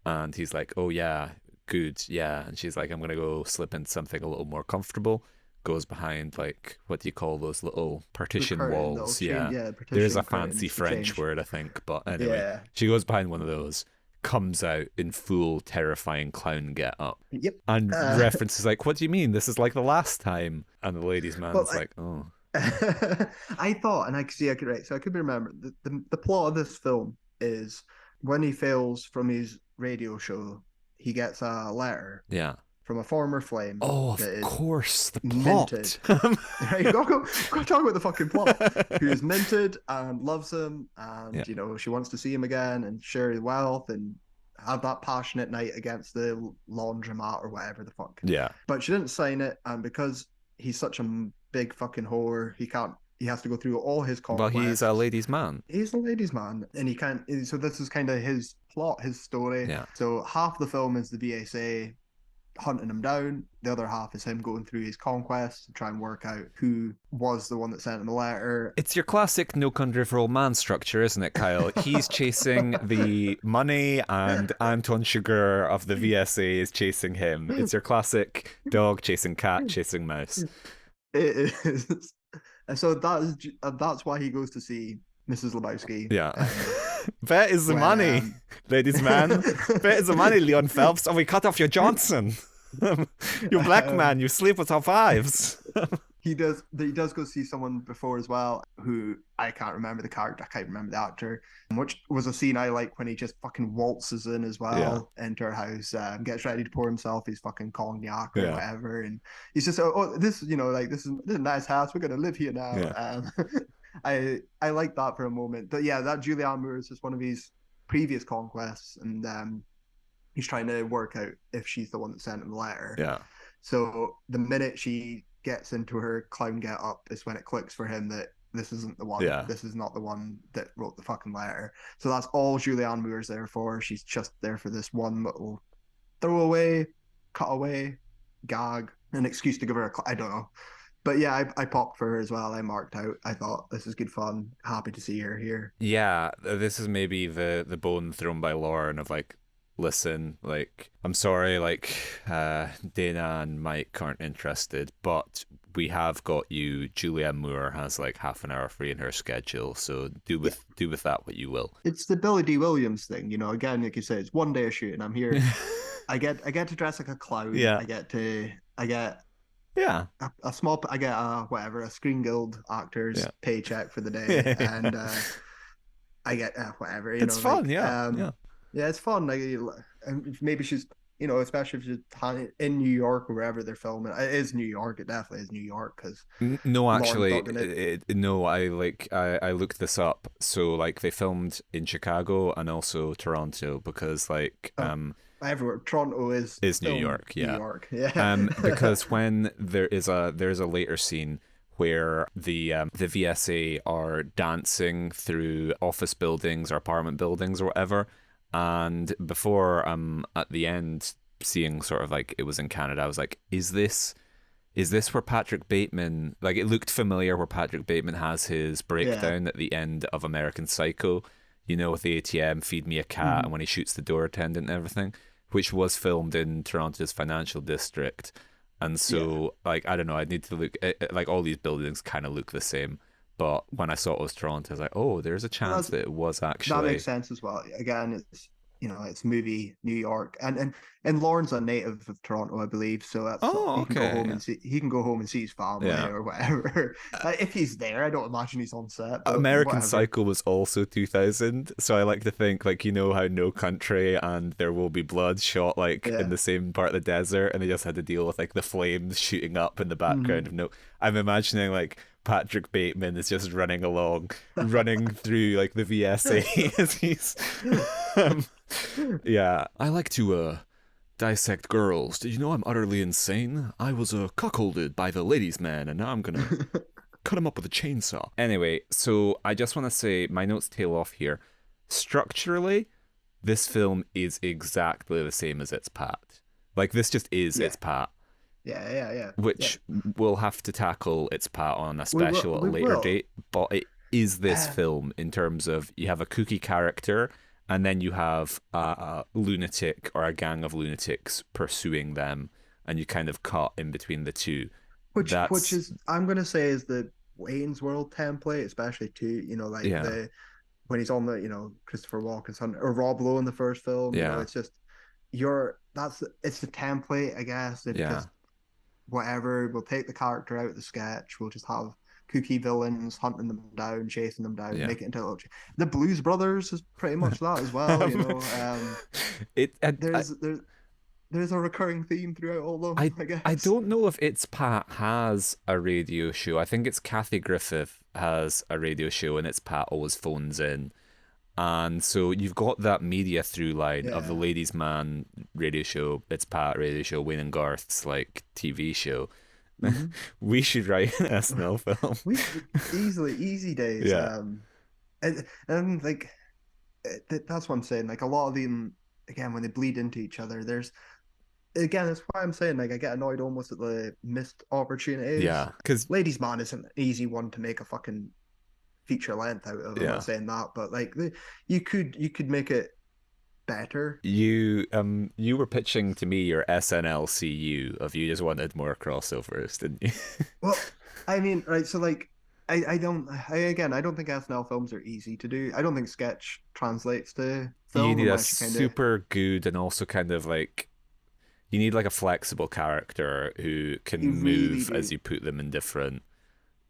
And he's like, oh yeah, good, yeah. And she's like, I'm gonna go slip into something a little more comfortable. Goes behind like, what do you call those little partition curtain, walls? little Yeah. chain- yeah, There's a partition curtains fancy to French change. word, I think. But anyway, Yeah. she goes behind one of those, comes out in full terrifying clown get up. Yep. And references like, what do you mean? This is like the last time. And the ladies' man's Well, like, oh. I thought, and I could right, so I could remember the plot of this film is when he fails from his radio show, he gets a letter Yeah. from a former flame. Oh, that of is course, the minted. plot. Right, go talk about the fucking plot. Who is minted and loves him, and Yeah. you know she wants to see him again and share his wealth and have that passionate night against the laundromat or whatever the fuck. Yeah. But she didn't sign it, and because he's such a big fucking whore, he can't. He has to go through all his Well, conquests. he's a ladies' man. He's a ladies' man, and he can't. So this is kind of his plot, his story. Yeah. So half the film is the BSA hunting him down. The other half is him going through his conquests to try and work out who was the one that sent him the letter. It's your classic no country for old man structure, isn't it, Kyle? He's chasing the money and Anton Sugar of the VSA is chasing him. It's your classic dog chasing cat chasing mouse. It is. And so that's why he goes to see Mrs. Lebowski. Yeah. Bet is the when, money, ladies man. Bet is the money, Leon Phelps. Oh, we cut off your Johnson. You black man, you sleep with our wives. He does go see someone before as well, who I can't remember the character, I can't remember the actor, which was a scene I like when he just fucking waltzes in as well into her house, gets ready to pour himself his fucking cognac or whatever, and he's just this is a nice house, we're gonna live here now. Yeah. I like that for a moment, but yeah, that Julianne Moore is just one of his previous conquests, and he's trying to work out if she's the one that sent him the letter. Yeah. So the minute she gets into her clown get up is when it clicks for him that this isn't the one. Yeah. This is not the one that wrote the fucking letter. So that's all Julianne Moore's there for. She's just there for this one little throwaway, cutaway, gag, an excuse to give her I don't know. But yeah, I popped for her as well. I marked out. I thought this is good fun. Happy to see her here. Yeah, this is maybe the bone thrown by Lauren of like, listen, like, I'm sorry, like, Dana and Mike aren't interested, but we have got you. Julianne Moore has like half an hour free in her schedule, so do with that what you will. It's the Billy D. Williams thing, you know. Again, like you said, it's one day of shooting. I'm here. I get to dress like a clown. Yeah. I get Yeah. a small. I get a Screen Guild actor's paycheck for the day, and I get whatever. It's fun, yeah. Yeah, it's fun. Like, and maybe she's you know, especially if you're in New York or wherever they're filming. It is New York. It definitely is New York because No, Lauren's actually, not gonna. no. I looked this up. So like they filmed in Chicago and also Toronto because like Oh, everywhere. Toronto is New film York, New yeah. York. Yeah. Because when there's a later scene where the VSA are dancing through office buildings or apartment buildings or whatever, and before at the end seeing sort of like it was in Canada, I was like, is this where Patrick Bateman, like it looked familiar where Patrick Bateman has his Yeah. breakdown at the end of American Psycho, you know, with the ATM, feed me a cat, Mhm. and when he shoots the door attendant and everything, which was filmed in Toronto's financial district. And Yeah. so, like, I don't know, I need to look, like, all these buildings kind of look the same. But when I saw it was Toronto, I was like, oh, there's a Well, chance that it was that actually. makes sense as well. Again, it's you know, it's movie New York, and Lauren's a native of Toronto, I believe. So that's Oh, he can go okay. home Yeah. and see he can go home and see his family Yeah. or whatever. If he's there, I don't imagine he's on set, but American whatever. Psycho was also 2000, so I like to think like you know how No Country and There Will Be Blood shot like in Yeah. the same part of the desert, and they just had to deal with like the flames shooting up in the background Mhm. of No. I'm imagining like Patrick Bateman is just running along, running through like the VSA as he's. Um, yeah, I like to dissect girls. Did you know I'm utterly insane? I was cuckolded by the ladies' man, and now I'm gonna cut him up with a chainsaw. Anyway, so I just want to say my notes tail off here. Structurally, this film is exactly the same as its Pat. Like this just is Yeah. its Pat, Yeah. which we'll have to tackle its Pat on a special at a We later will. date. But it is this Um, film in terms of you have a kooky character and then you have a lunatic or a gang of lunatics pursuing them, and you kind of cut in between the two. which That's is I'm gonna say is the Wayne's World template, especially too. You know, like yeah, the when he's on the Christopher Walken's son or Rob Lowe in the first film. You know, yeah, it's just it's the template, I guess. It yeah. just whatever. We'll take the character out of the sketch. We'll just have kooky villains hunting them down, chasing them down, Yeah. make it into a little. The Blues Brothers is pretty much that as well. You Um, know, it there's a recurring theme throughout all of them, I I I guess. don't know if it's Pat has a radio show. I think it's Kathy Griffith has a radio show, and it's Pat always phones in. And so you've got that media through line of the Yeah. Ladies Man radio show, it's Pat radio show, Wayne and Garth's like TV show. Mm-hmm. We should write an SNL film. We easily easy days. Yeah. And like that's what I'm saying. Like a lot of them, again, when they bleed into each other, there's again, that's why I'm saying like I get annoyed almost at the missed opportunities. Yeah. Because, Ladies Man isn't an easy one to make a fucking feature length out of. I'm yeah. not saying that, but like you could make it better. you were pitching to me your SNLCU of you just wanted more crossovers, didn't you? Well, I mean, right, so like I don't I don't think SNL films are easy to do. I don't think sketch translates to film You need a unless you kind of super good and also kind of like you need like a flexible character who can you really move do. as you put them in different.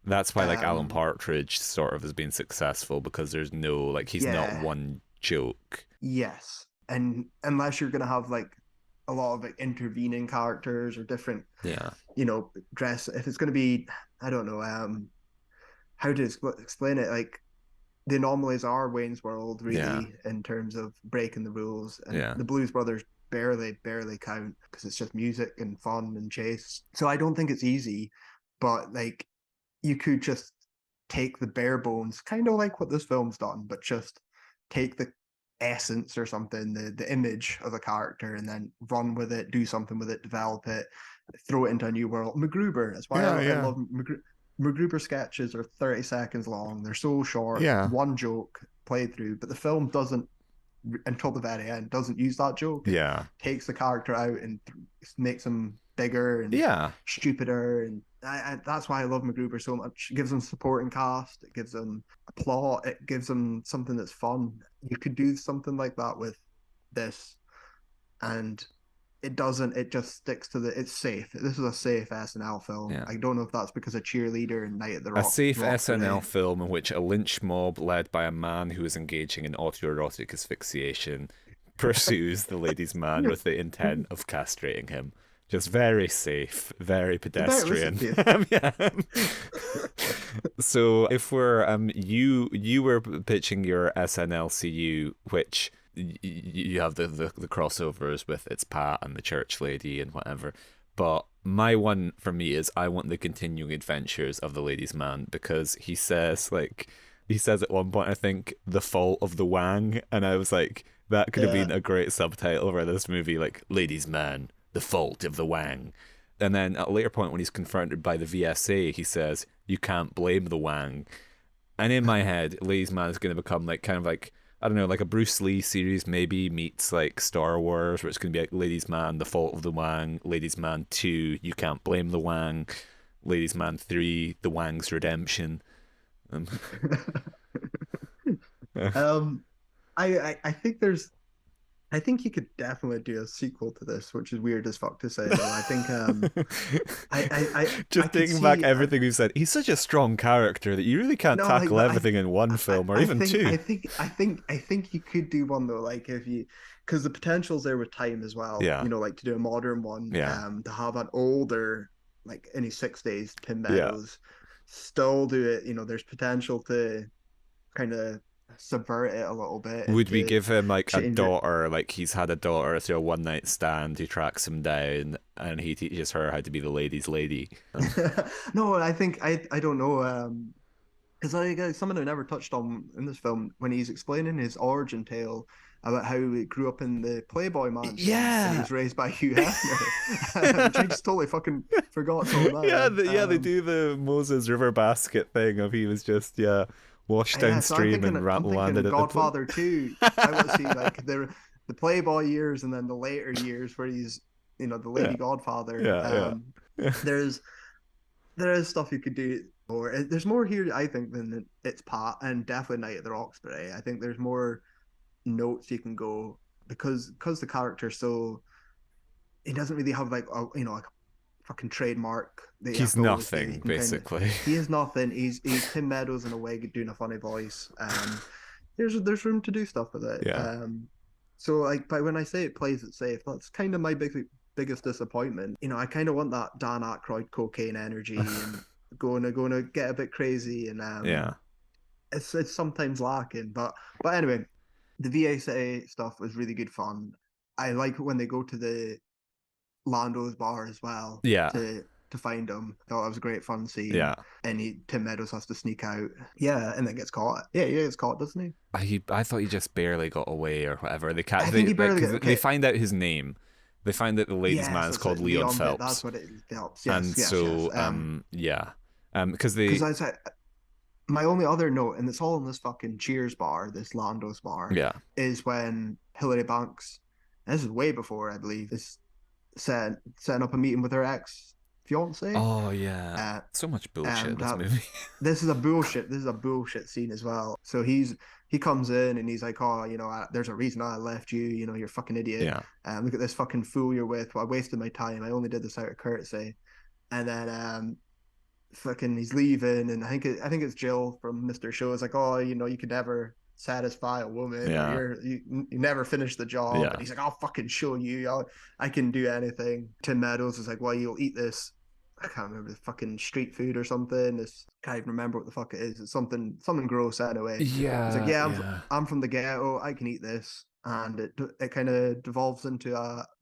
That's why like Alan Um Partridge sort of has been successful because there's no like he's not yeah, one joke. yes. And unless you're gonna have like a lot of like intervening characters or different, Yeah. dress if it's gonna be I don't know, how to explain it, like the anomalies are Wayne's World really Yeah. in terms of breaking the rules, and Yeah. the Blues Brothers barely count because it's just music and fun and chase. So I don't think it's easy, but like you could just take the bare bones, kind of like what this film's done, but just take the essence or something, the image of a character, and then run with it, do something with it, develop it, throw it into a new world. MacGruber. That's why I love MacGruber sketches are 30 seconds long. They're so short. Yeah. One joke played through, but the film doesn't until the very end doesn't use that joke. Yeah. Takes the character out and makes him bigger and Yeah. stupider, and that's why I love MacGruber so much. It gives them supporting cast, it gives them a plot, it gives them something that's fun. You could do something like that with this, and it doesn't. It just sticks to it's safe. This is a safe SNL film. Yeah. I don't know if that's because of Cheerleader and Night at the A Rock. safe Roxbury. SNL film in which a lynch mob led by a man who is engaging in autoerotic asphyxiation pursues the ladies' man with the intent of castrating him. Just very safe, very pedestrian. Yeah. So if we're you were pitching your SNLCU, which you have the crossovers with It's Pat and the church lady and whatever, but my one for me is I want the continuing adventures of the ladies' man, because he says at one point, I think, the fault of the Wang, and I was like, that could have been a great subtitle for this movie, like ladies' man, the fault of the Wang. And then at a later point when he's confronted by the VSA, he says, you can't blame the Wang. And in my head, ladies' man is going to become like kind of like, I don't know, like a Bruce Lee series maybe meets like Star Wars, where it's going to be like Ladies' Man, The Fault of the Wang, Ladies' Man 2, You Can't Blame the Wang, Ladies' Man 3, The Wang's Redemption. I think you could definitely do a sequel to this, which is weird as fuck to say. Though. I think just thinking back everything we've said, he's such a strong character that you really can't tackle everything in one film or even two. I think you could do one though, like if you, because the potential's there with time as well. Yeah. You know, like to do a modern one. Yeah. To have an older, like in his 60s, Tim Meadows, still do it. You know, there's potential to kind of subvert it a little bit. Would we give him like a daughter, like he's had a daughter through a one night stand, he tracks him down and he teaches her how to be the ladies' lady? No, I think I don't know, because something I never touched on in this film, when he's explaining his origin tale about how he grew up in the Playboy Mansion. Yeah. And he was raised by Hugh Hefner. Which I just totally fucking forgot all that. They do the Moses River basket thing of he was just, washed downstream and landed at Godfather 2. I want to see like the Playboy years and then the later years where he's, you know, the lady Godfather. There's stuff you could do, or there's more here I think than It's Pat and definitely Night at the Roxbury. I think there's more notes you can go, because the character's so, he doesn't really have like a, you know, like a fucking trademark. He's nothing, basically. He is nothing. He's Tim Meadows in a wig doing a funny voice. There's room to do stuff with it. Yeah. So like, but when I say it plays it safe, that's kind of my biggest disappointment. You know, I kind of want that Dan Aykroyd cocaine energy and going to get a bit crazy, and it's sometimes lacking. But anyway, the VSA stuff was really good fun. I like when they go to the Lando's bar as well. Yeah. To find him. I thought it was a great fun scene. Yeah. And Tim Meadows has to sneak out. Yeah, and then gets caught. Yeah, he gets caught, doesn't he? I thought he just barely got away or whatever. They find out his name. They find out the ladies' man is called Leon Phelps. That's what it helps. Because my only other note, and it's all in this fucking Cheers bar, this Lando's bar, is when Hilary Banks, this is way before, I believe, is setting up a meeting with her ex-fiance. Oh yeah, so much bullshit in this movie. This is a bullshit scene as well. So he comes in and he's like, oh, you know, there's a reason I left you. You know, you're a fucking idiot. Yeah. Look at this fucking fool you're with. Well, I wasted my time. I only did this out of courtesy. And then fucking he's leaving, and I think it's Jill from Mr. Show is like, oh, you know, you could never satisfy a woman. You never finish the job. And he's like, I'll fucking show you. I can do anything. Tim Meadows is like, well, you'll eat this, I can't remember, the fucking street food or something. Can't even remember what the fuck it is. It's something gross anyway. Yeah. It's like, I'm from the ghetto. I can eat this, and it kind of devolves into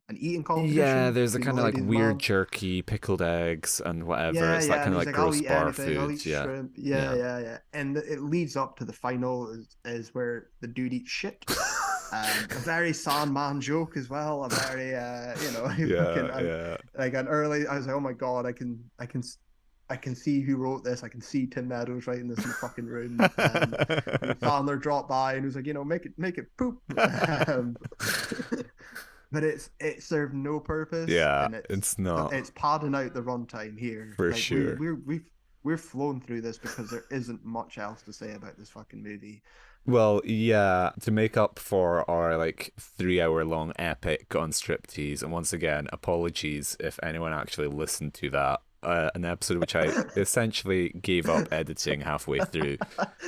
an eating competition. Yeah, there's a kind of like weird jerky, pickled eggs, and whatever. It's that kind of like gross bar food. Shrimp. Yeah. And it leads up to the final is where the dude eats shit. A very Sandman joke as well. A very like an early. I was like, oh my god, I can see who wrote this. I can see Tim Meadows writing this in the fucking room. And Sandler dropped by and he was like, you know, make it poop. But it served no purpose. Yeah, it's not. It's padding out the runtime here. For sure. We're flown through this because there isn't much else to say about this fucking movie. Well, yeah, to make up for our like 3-hour long epic on Striptease, and once again, apologies if anyone actually listened to that. An episode which I essentially gave up editing halfway through.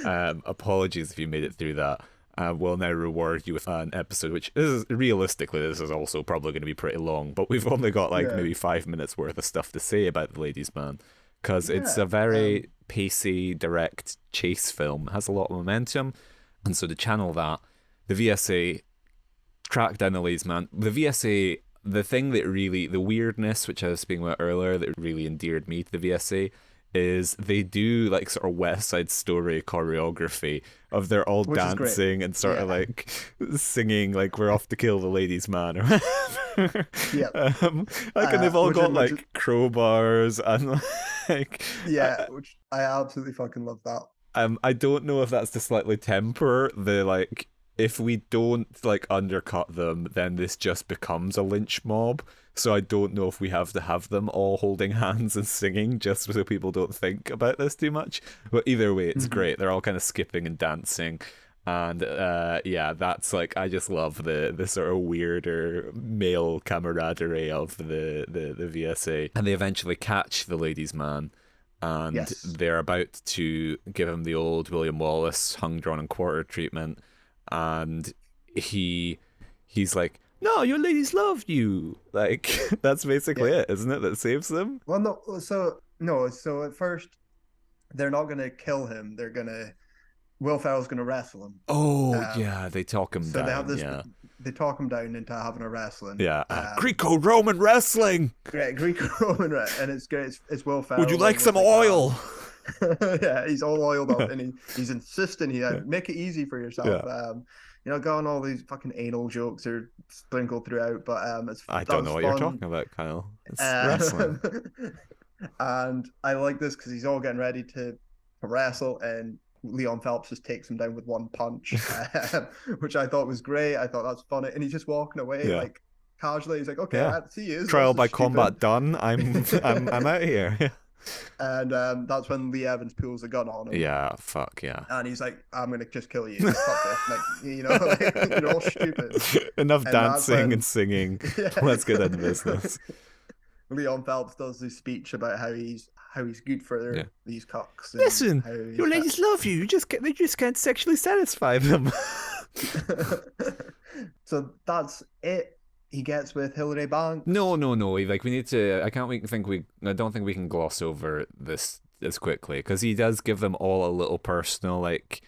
Apologies if you made it through that. We'll now reward you with an episode, which is realistically, this is also probably going to be pretty long, but we've only got maybe 5 minutes worth of stuff to say about The Ladies Man, because it's a very pacey, direct chase film. It has a lot of momentum, and so to channel that, the VSA track down The Ladies Man. The VSA, the thing that really, the weirdness, which I was speaking about earlier, that really endeared me to the VSA, is they do like sort of West Side Story choreography of they're all Which dancing and sort of like singing like we're off to kill the ladies man or whatever. And they've all got like crowbars and like which I absolutely fucking love that. I don't know if that's to slightly temper the like, if we don't like undercut them, then this just becomes a lynch mob. So I don't know if we have to have them all holding hands and singing just so people don't think about this too much. But either way, it's great. They're all kind of skipping and dancing. And that's like, I just love the sort of weirder male camaraderie of the VSA. And they eventually catch the ladies' man. And they're about to give him the old William Wallace hung, drawn, and quartered treatment. And he's like, no, your ladies love you. Like, that's basically it, isn't it? That saves them. Well, so at first they're not gonna kill him. They're gonna, Will Ferrell's gonna wrestle him. They talk him down. So they have this. They talk him down into having a wrestling. Greco-Roman wrestling. Great, Greco-Roman, and it's great. It's Will Ferrell. Would you like some oil? He's all oiled up, and he's insisting make it easy for yourself. Go on all these fucking anal jokes are sprinkled throughout, but I don't know what you're talking about, Kyle. It's wrestling. And I like this because he's all getting ready to wrestle, and Leon Phelps just takes him down with one punch, which I thought was great. I thought that's funny, and he's just walking away like casually. He's like, "Okay, I see you." Trial by combat done. I'm out here. And that's when Lee Evans pulls a gun on him. Yeah, fuck yeah. And he's like, I'm gonna just kill you. Fuck this. Like, you're all stupid. Enough dancing and singing. Let's get into business. Leon Phelps does his speech about how he's good for these cocks. Listen, your ladies love you. They just can't sexually satisfy them. So that's it. He gets with Hilary Banks. No. Like, we need to. I don't think we can gloss over this as quickly, because he does give them all a little personal like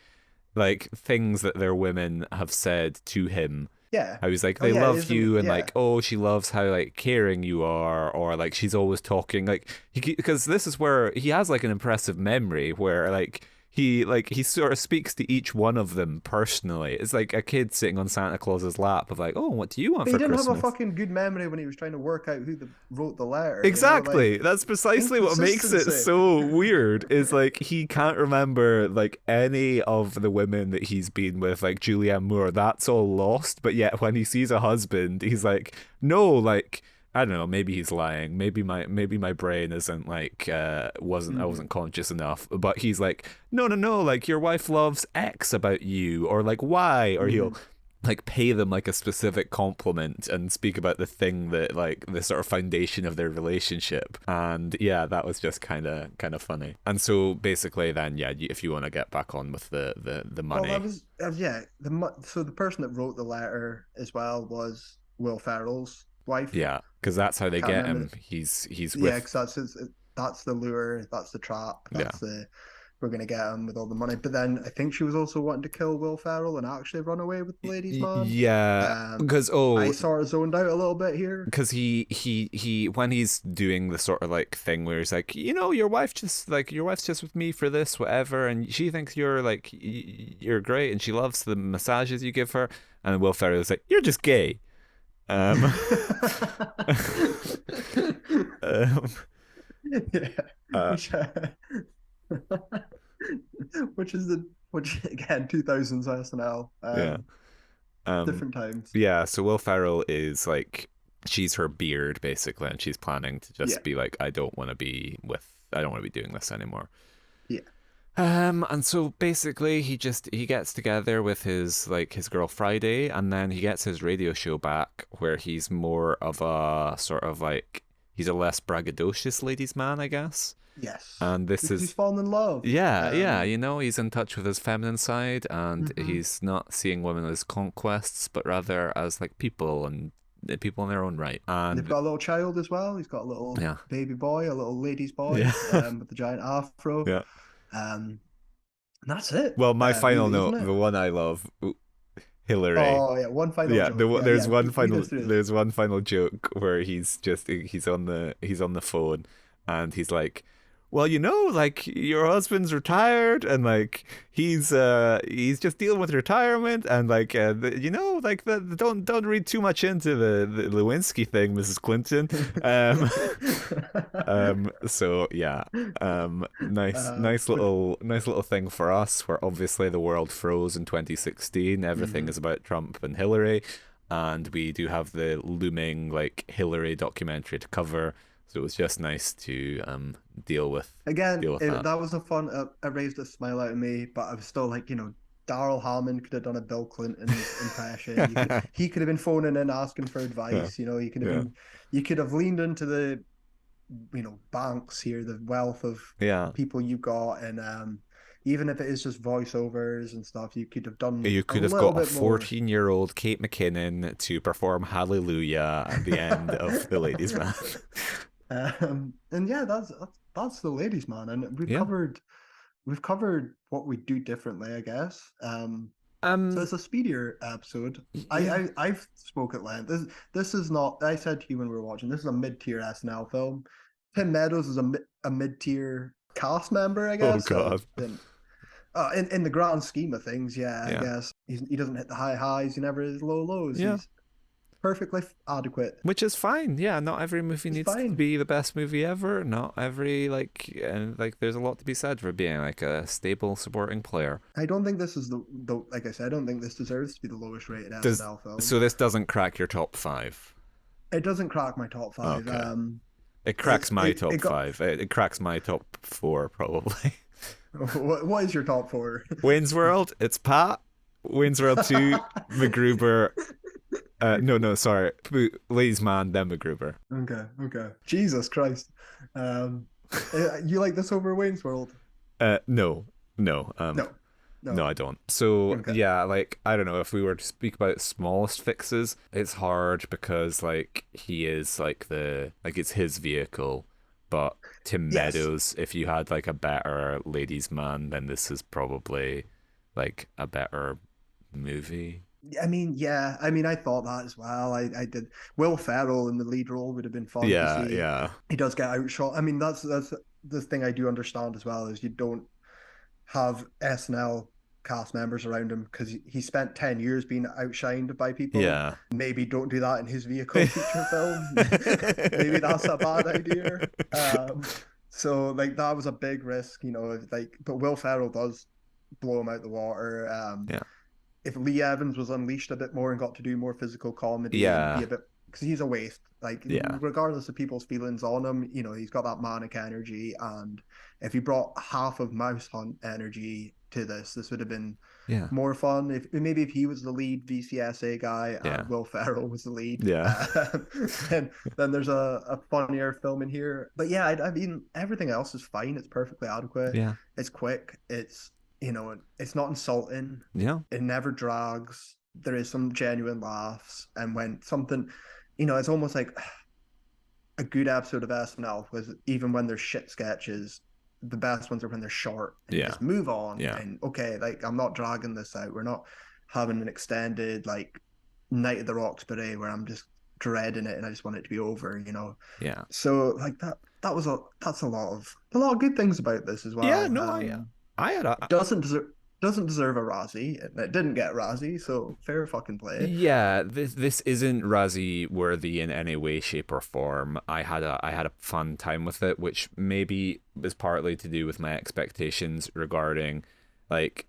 things that their women have said to him. Yeah. How he's like, they love you, and like, oh, she loves how like caring you are, or like she's always talking like, because this is where he has like an impressive memory where like. He sort of speaks to each one of them personally. It's like a kid sitting on Santa Claus's lap of like, oh, what do you want for Christmas? He didn't have a fucking good memory when he was trying to work out who wrote the letter. Exactly. That's precisely what makes it so weird, is like he can't remember like any of the women that he's been with, like Julianne Moore. That's all lost. But yet when he sees a husband, he's like, no, like, I don't know, maybe he's lying. Maybe my brain isn't like I wasn't conscious enough. But he's like, no, like your wife loves X about you, or like Y, or he'll like pay them like a specific compliment and speak about the thing that like the sort of foundation of their relationship. And yeah, that was just kind of funny. And so basically then if you want to get back on with the money. Well, so the person that wrote the letter as well was Will Ferrell's wife. Yeah, because that's how they get him. He's with... because that's the lure, that's the trap, we're gonna get him with all the money. But then I think she was also wanting to kill Will Ferrell and actually run away with the ladies' man. Yeah, because I sort of zoned out a little bit here. Because he when he's doing the sort of like thing where he's like, your wife's just with me for this, whatever, and she thinks you're like you're great, and she loves the massages you give her, and Will Ferrell's like, you're just gay. Which again 2000s SNL. Different times. Yeah, so Will Ferrell is like, she's her beard basically, and she's planning to just be like, I don't want to be doing this anymore. Yeah. And so basically he gets together with his girl Friday, and then he gets his radio show back where he's more of a sort of like, he's a less braggadocious ladies' man, I guess. Yes. And this Because he's is fallen in love. yeah, he's in touch with his feminine side, and Mhm. he's not seeing women as conquests, but rather as like people and people in their own right. They've And got a little child as well. He's got a little yeah, baby boy, a little lady's boy, yeah, with the giant afro. yeah. And that's it. Well, my final Really, isn't note, it? the one I love, Hillary. Oh yeah, one final Yeah, joke. Yeah, there's yeah. one Lead final us through this. there's one final joke where he's on the phone, and he's like, well, like your husband's retired, and like he's just dealing with retirement, and like like don't read too much into the Lewinsky thing, Mrs. Clinton. So yeah, nice little thing for us, where obviously the world froze in 2016. Everything is about Trump and Hillary, and we do have the looming like Hillary documentary to cover. So it was just nice to deal with that. That was a fun. It raised a smile out of me, but I was still like, Daryl Hammond could have done a Bill Clinton impression. He could have been phoning in asking for advice. Yeah. He could have been. You could have leaned into the, banks here, the wealth of people you got, and even if it is just voiceovers and stuff, you could have done. You could have got a 14-year-old Kate McKinnon to perform Hallelujah at the end of The Ladies Man. And yeah, that's The Ladies Man, and we've covered what we do differently, I guess. So it's a speedier episode. Yeah. I've spoke at length. This is not. I said to you when we were watching. This is a mid-tier SNL film. Tim Meadows is a mid-tier cast member, I guess. Oh God. In the grand scheme of things, I guess he doesn't hit the high highs. He never hits low lows. Yeah. He's perfectly adequate. Which is fine. Yeah, not every movie needs to be the best movie ever. Not every there's a lot to be said for being like a stable supporting player. I don't think this is the like I said, I don't think this deserves to be the lowest rated SNL film. So this doesn't crack your top 5. It doesn't crack my top 5. Okay. It cracks my top 5. It cracks my top 4 probably. What is your top 4? Wayne's World, it's Pat. Wayne's World 2, MacGruber. No, sorry. Ladies Man, then MacGruber. Okay. Jesus Christ. You like this over Wayne's World? No. No, I don't. So yeah, like I don't know, if we were to speak about smallest fixes, it's hard because like he is like it's his vehicle. But Tim Meadows, if you had like a better Ladies Man, then this is probably like a better movie. I mean, I thought that as well. I did. Will Ferrell in the lead role would have been fun to see. Yeah. He does get outshot. I mean, that's the thing I do understand as well, is you don't have SNL cast members around him because he spent 10 years being outshined by people. Yeah. Maybe don't do that in his vehicle feature film. Maybe that's a bad idea. So like that was a big risk, but Will Ferrell does blow him out the water. If Lee Evans was unleashed a bit more and got to do more physical comedy, be a bit, because he's a waste. Regardless of people's feelings on him, he's got that manic energy, and if he brought half of Mouse Hunt energy to this would have been more fun. If he was the lead VCSA guy and Will Ferrell was the lead, then there's a funnier film in here. But yeah, I mean everything else is fine. It's perfectly adequate. Yeah, it's quick. It's it's not insulting. Yeah, it never drags. There is some genuine laughs, and when something, it's almost like a good episode of SNL was, even when there's shit sketches, the best ones are when they're short and you just move on. And okay, like I'm not dragging this out. We're not having an extended like Night of the Roxbury where I'm just dreading it and I just want it to be over. Yeah. So like that's a lot of good things about this as well. Yeah. No, I had a doesn't deserve a Razzie. It didn't get Razzie, so fair fucking play. Yeah, this isn't Razzie worthy in any way, shape, or form. I had a fun time with it, which maybe is partly to do with my expectations regarding like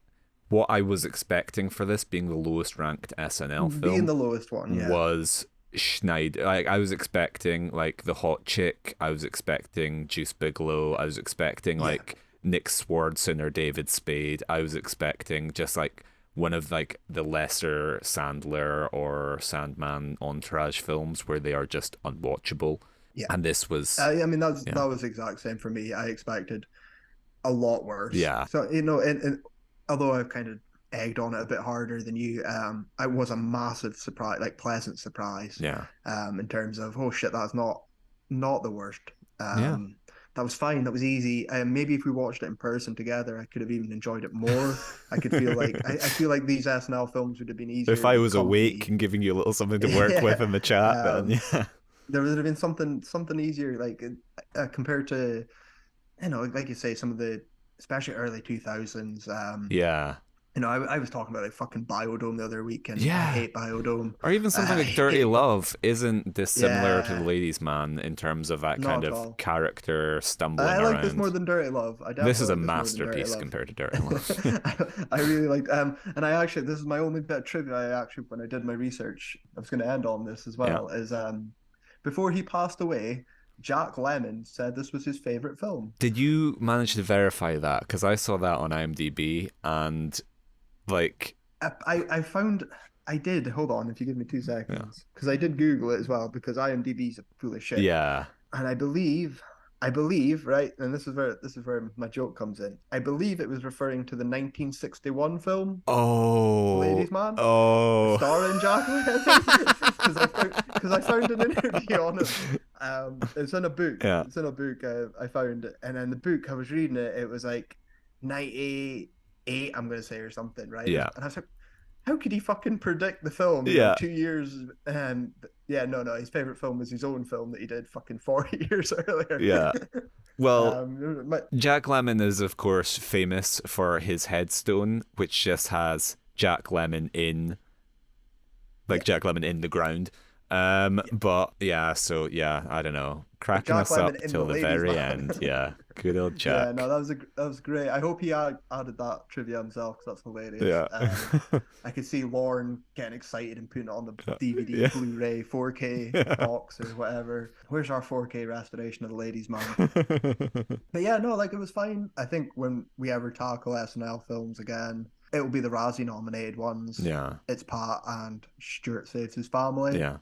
what I was expecting for this being the lowest ranked SNL film. Being the lowest one, was Schneider. Like I was expecting like The Hot Chick. I was expecting Juice Bigelow. I was expecting like Nick Swardson or David Spade. I was expecting just like one of like the lesser Sandler or Sandman Entourage films where they are just unwatchable. Yeah. And this was I mean, that was the exact same for me. I expected a lot worse. Yeah. So, you know, and although I've kind of egged on it a bit harder than you, I was a massive surprise, like pleasant surprise. Yeah. In terms of, oh shit, that's not the worst. Yeah. That was fine. That was easy. Maybe if we watched it in person together, I could have even enjoyed it more. I could feel like I feel like these SNL films would have been easier. If I was awake and giving you a little something to work with in the chat, then yeah, there would have been something easier, like compared to, you know, like you say, some of the especially early 2000s. Yeah. You know, I was talking about like fucking Biodome the other week, and Yeah. I hate Biodome. Or even something like Dirty Love isn't dissimilar to The Ladies' Man in terms of that kind of character stumbling around. I like this more than Dirty Love. This is a masterpiece compared to Dirty Love. I really liked, and I actually, this is my only bit of trivia. I actually, when I did my research, I was going to end on this as well. Is before he passed away, Jack Lemmon said this was his favorite film. Did you manage to verify that? Because I saw that on IMDb, and like I found I did. Hold on, if you give me 2 seconds, because I did Google it as well, because IMDb's a full of shit. Yeah. And I believe, right, and this is where my joke comes in. I believe it was referring to the 1961 film. Oh, Ladies' Man. Oh, starring Jack Lemmon. Because I found an interview on it. It's in a book. Yeah. It's in a book. I found it, and in the book I was reading it. It was like 98, I'm gonna say, or something, right? Yeah. And I was like, how could he fucking predict the film? Yeah. 2 years. No. His favorite film was his own film that he did fucking 40 years earlier. Yeah. Well, Jack Lemmon is of course famous for his headstone, which just has Jack Lemmon in, like Jack Lemmon in the ground. But yeah, so yeah, I don't know, cracking us up till the very end. Yeah, good old Jack. Yeah, no, that was great. I hope he added that trivia himself, because that's hilarious. Yeah. I could see Lauren getting excited and putting it on the DVD, Blu-ray, 4K box or whatever. Where's our 4K restoration of The Ladies' Man? But yeah, no, like it was fine. I think when we ever tackle SNL films again, it will be the Razzie nominated ones. Yeah. It's Pat and Stuart Saves His Family. Yeah.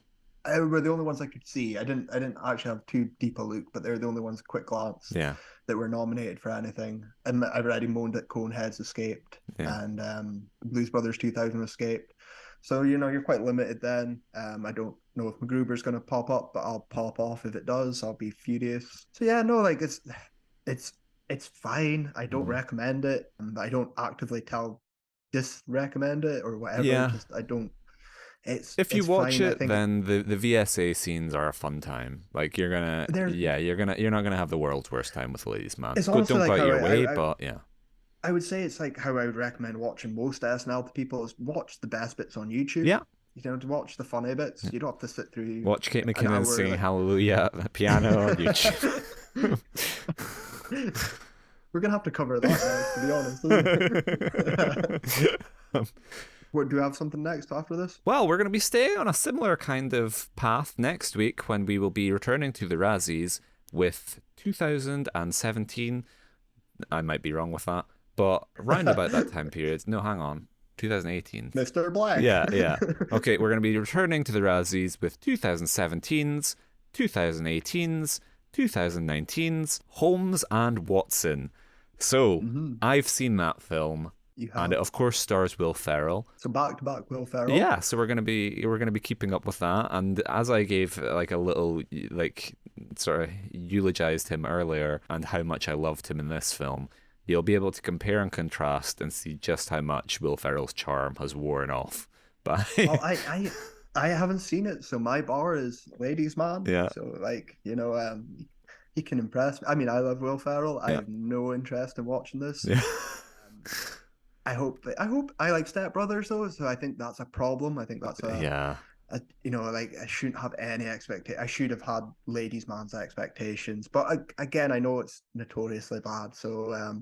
Were the only ones I could see. I didn't actually have too deep a look, but they're the only ones, quick glance, that were nominated for anything. And I've already moaned that Coneheads escaped, and Blues Brothers 2000 escaped. So, you know, you're quite limited then. I don't know if MacGruber's going to pop up, but I'll pop off if it does. I'll be furious. So yeah, no, like it's fine. I don't recommend it. I don't actively disrecommend it or whatever. Yeah. Just, I don't. If you watch fine, it, then the VSA scenes are a fun time. Like you're not gonna have the world's worst time with The Ladies' Man. It's don't like go out your way, but yeah. I would say it's like how I would recommend watching most SNL to people is watch the best bits on YouTube. Yeah. You know, to watch the funny bits. You don't have to sit through. Watch Kate McKinnon singing Hallelujah at the piano on YouTube. We're gonna have to cover that now, to be honest. What, do you have something next after this? Well, we're going to be staying on a similar kind of path next week when we will be returning to the Razzies with 2017. I might be wrong with that, but around about that time period. No, hang on. 2018. Mr. Black. Yeah. Okay, we're going to be returning to the Razzies with 2017's, 2018's, 2019's, Holmes and Watson. So, I've seen that film. And it of course stars Will Ferrell. So back to back Will Ferrell. Yeah, so we're gonna be keeping up with that. And as I gave like a little sort of eulogized him earlier and how much I loved him in this film, you'll be able to compare and contrast and see just how much Will Ferrell's charm has worn off. But well, I haven't seen it, so my bar is Ladies' Man. Yeah. So like, you know, he can impress me. I mean, I love Will Ferrell. I have no interest in watching this. Yeah. I hope I like Step Brothers though, so I think that's a problem. I think that's you know, like I shouldn't have any expectation. I should have had Ladies' Man's expectations, but again, I know it's notoriously bad, so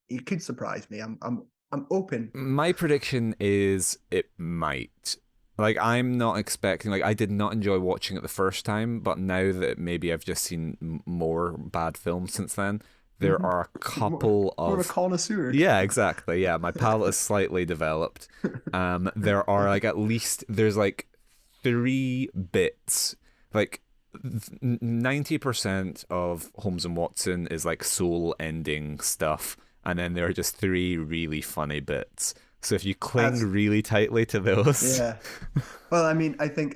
it could surprise me. I'm open. My prediction is it might. Like, I'm not expecting, like, I did not enjoy watching it the first time, but now that maybe I've just seen more bad films since then, there are a couple of... More of a connoisseur. Yeah, exactly. Yeah, my palate is slightly developed. There are, like, at least... There's, like, 3 bits. Like, 90% of Holmes and Watson is like soul-ending stuff, and then there are just 3 really funny bits. So if you cling really tightly to those, yeah. Well, I mean, I think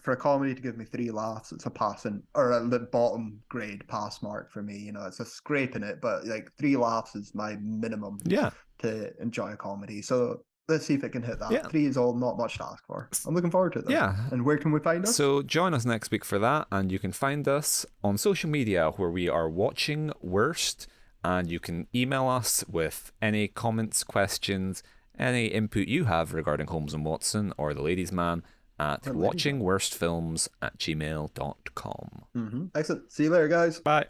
for a comedy to give me 3 laughs, it's a passing or a bottom grade pass mark for me. You know, it's a scraping it, but like 3 laughs is my minimum. Yeah. To enjoy a comedy. So let's see if it can hit that. Yeah. 3 is all not much to ask for. I'm looking forward to it. Yeah. And where can we find us? So join us next week for that, and you can find us on social media where we are Watching Worst, and you can email us with any comments, questions, any input you have regarding Holmes and Watson or The Ladies' Man at watchingworstfilms@gmail.com. Excellent. See you later, guys. Bye.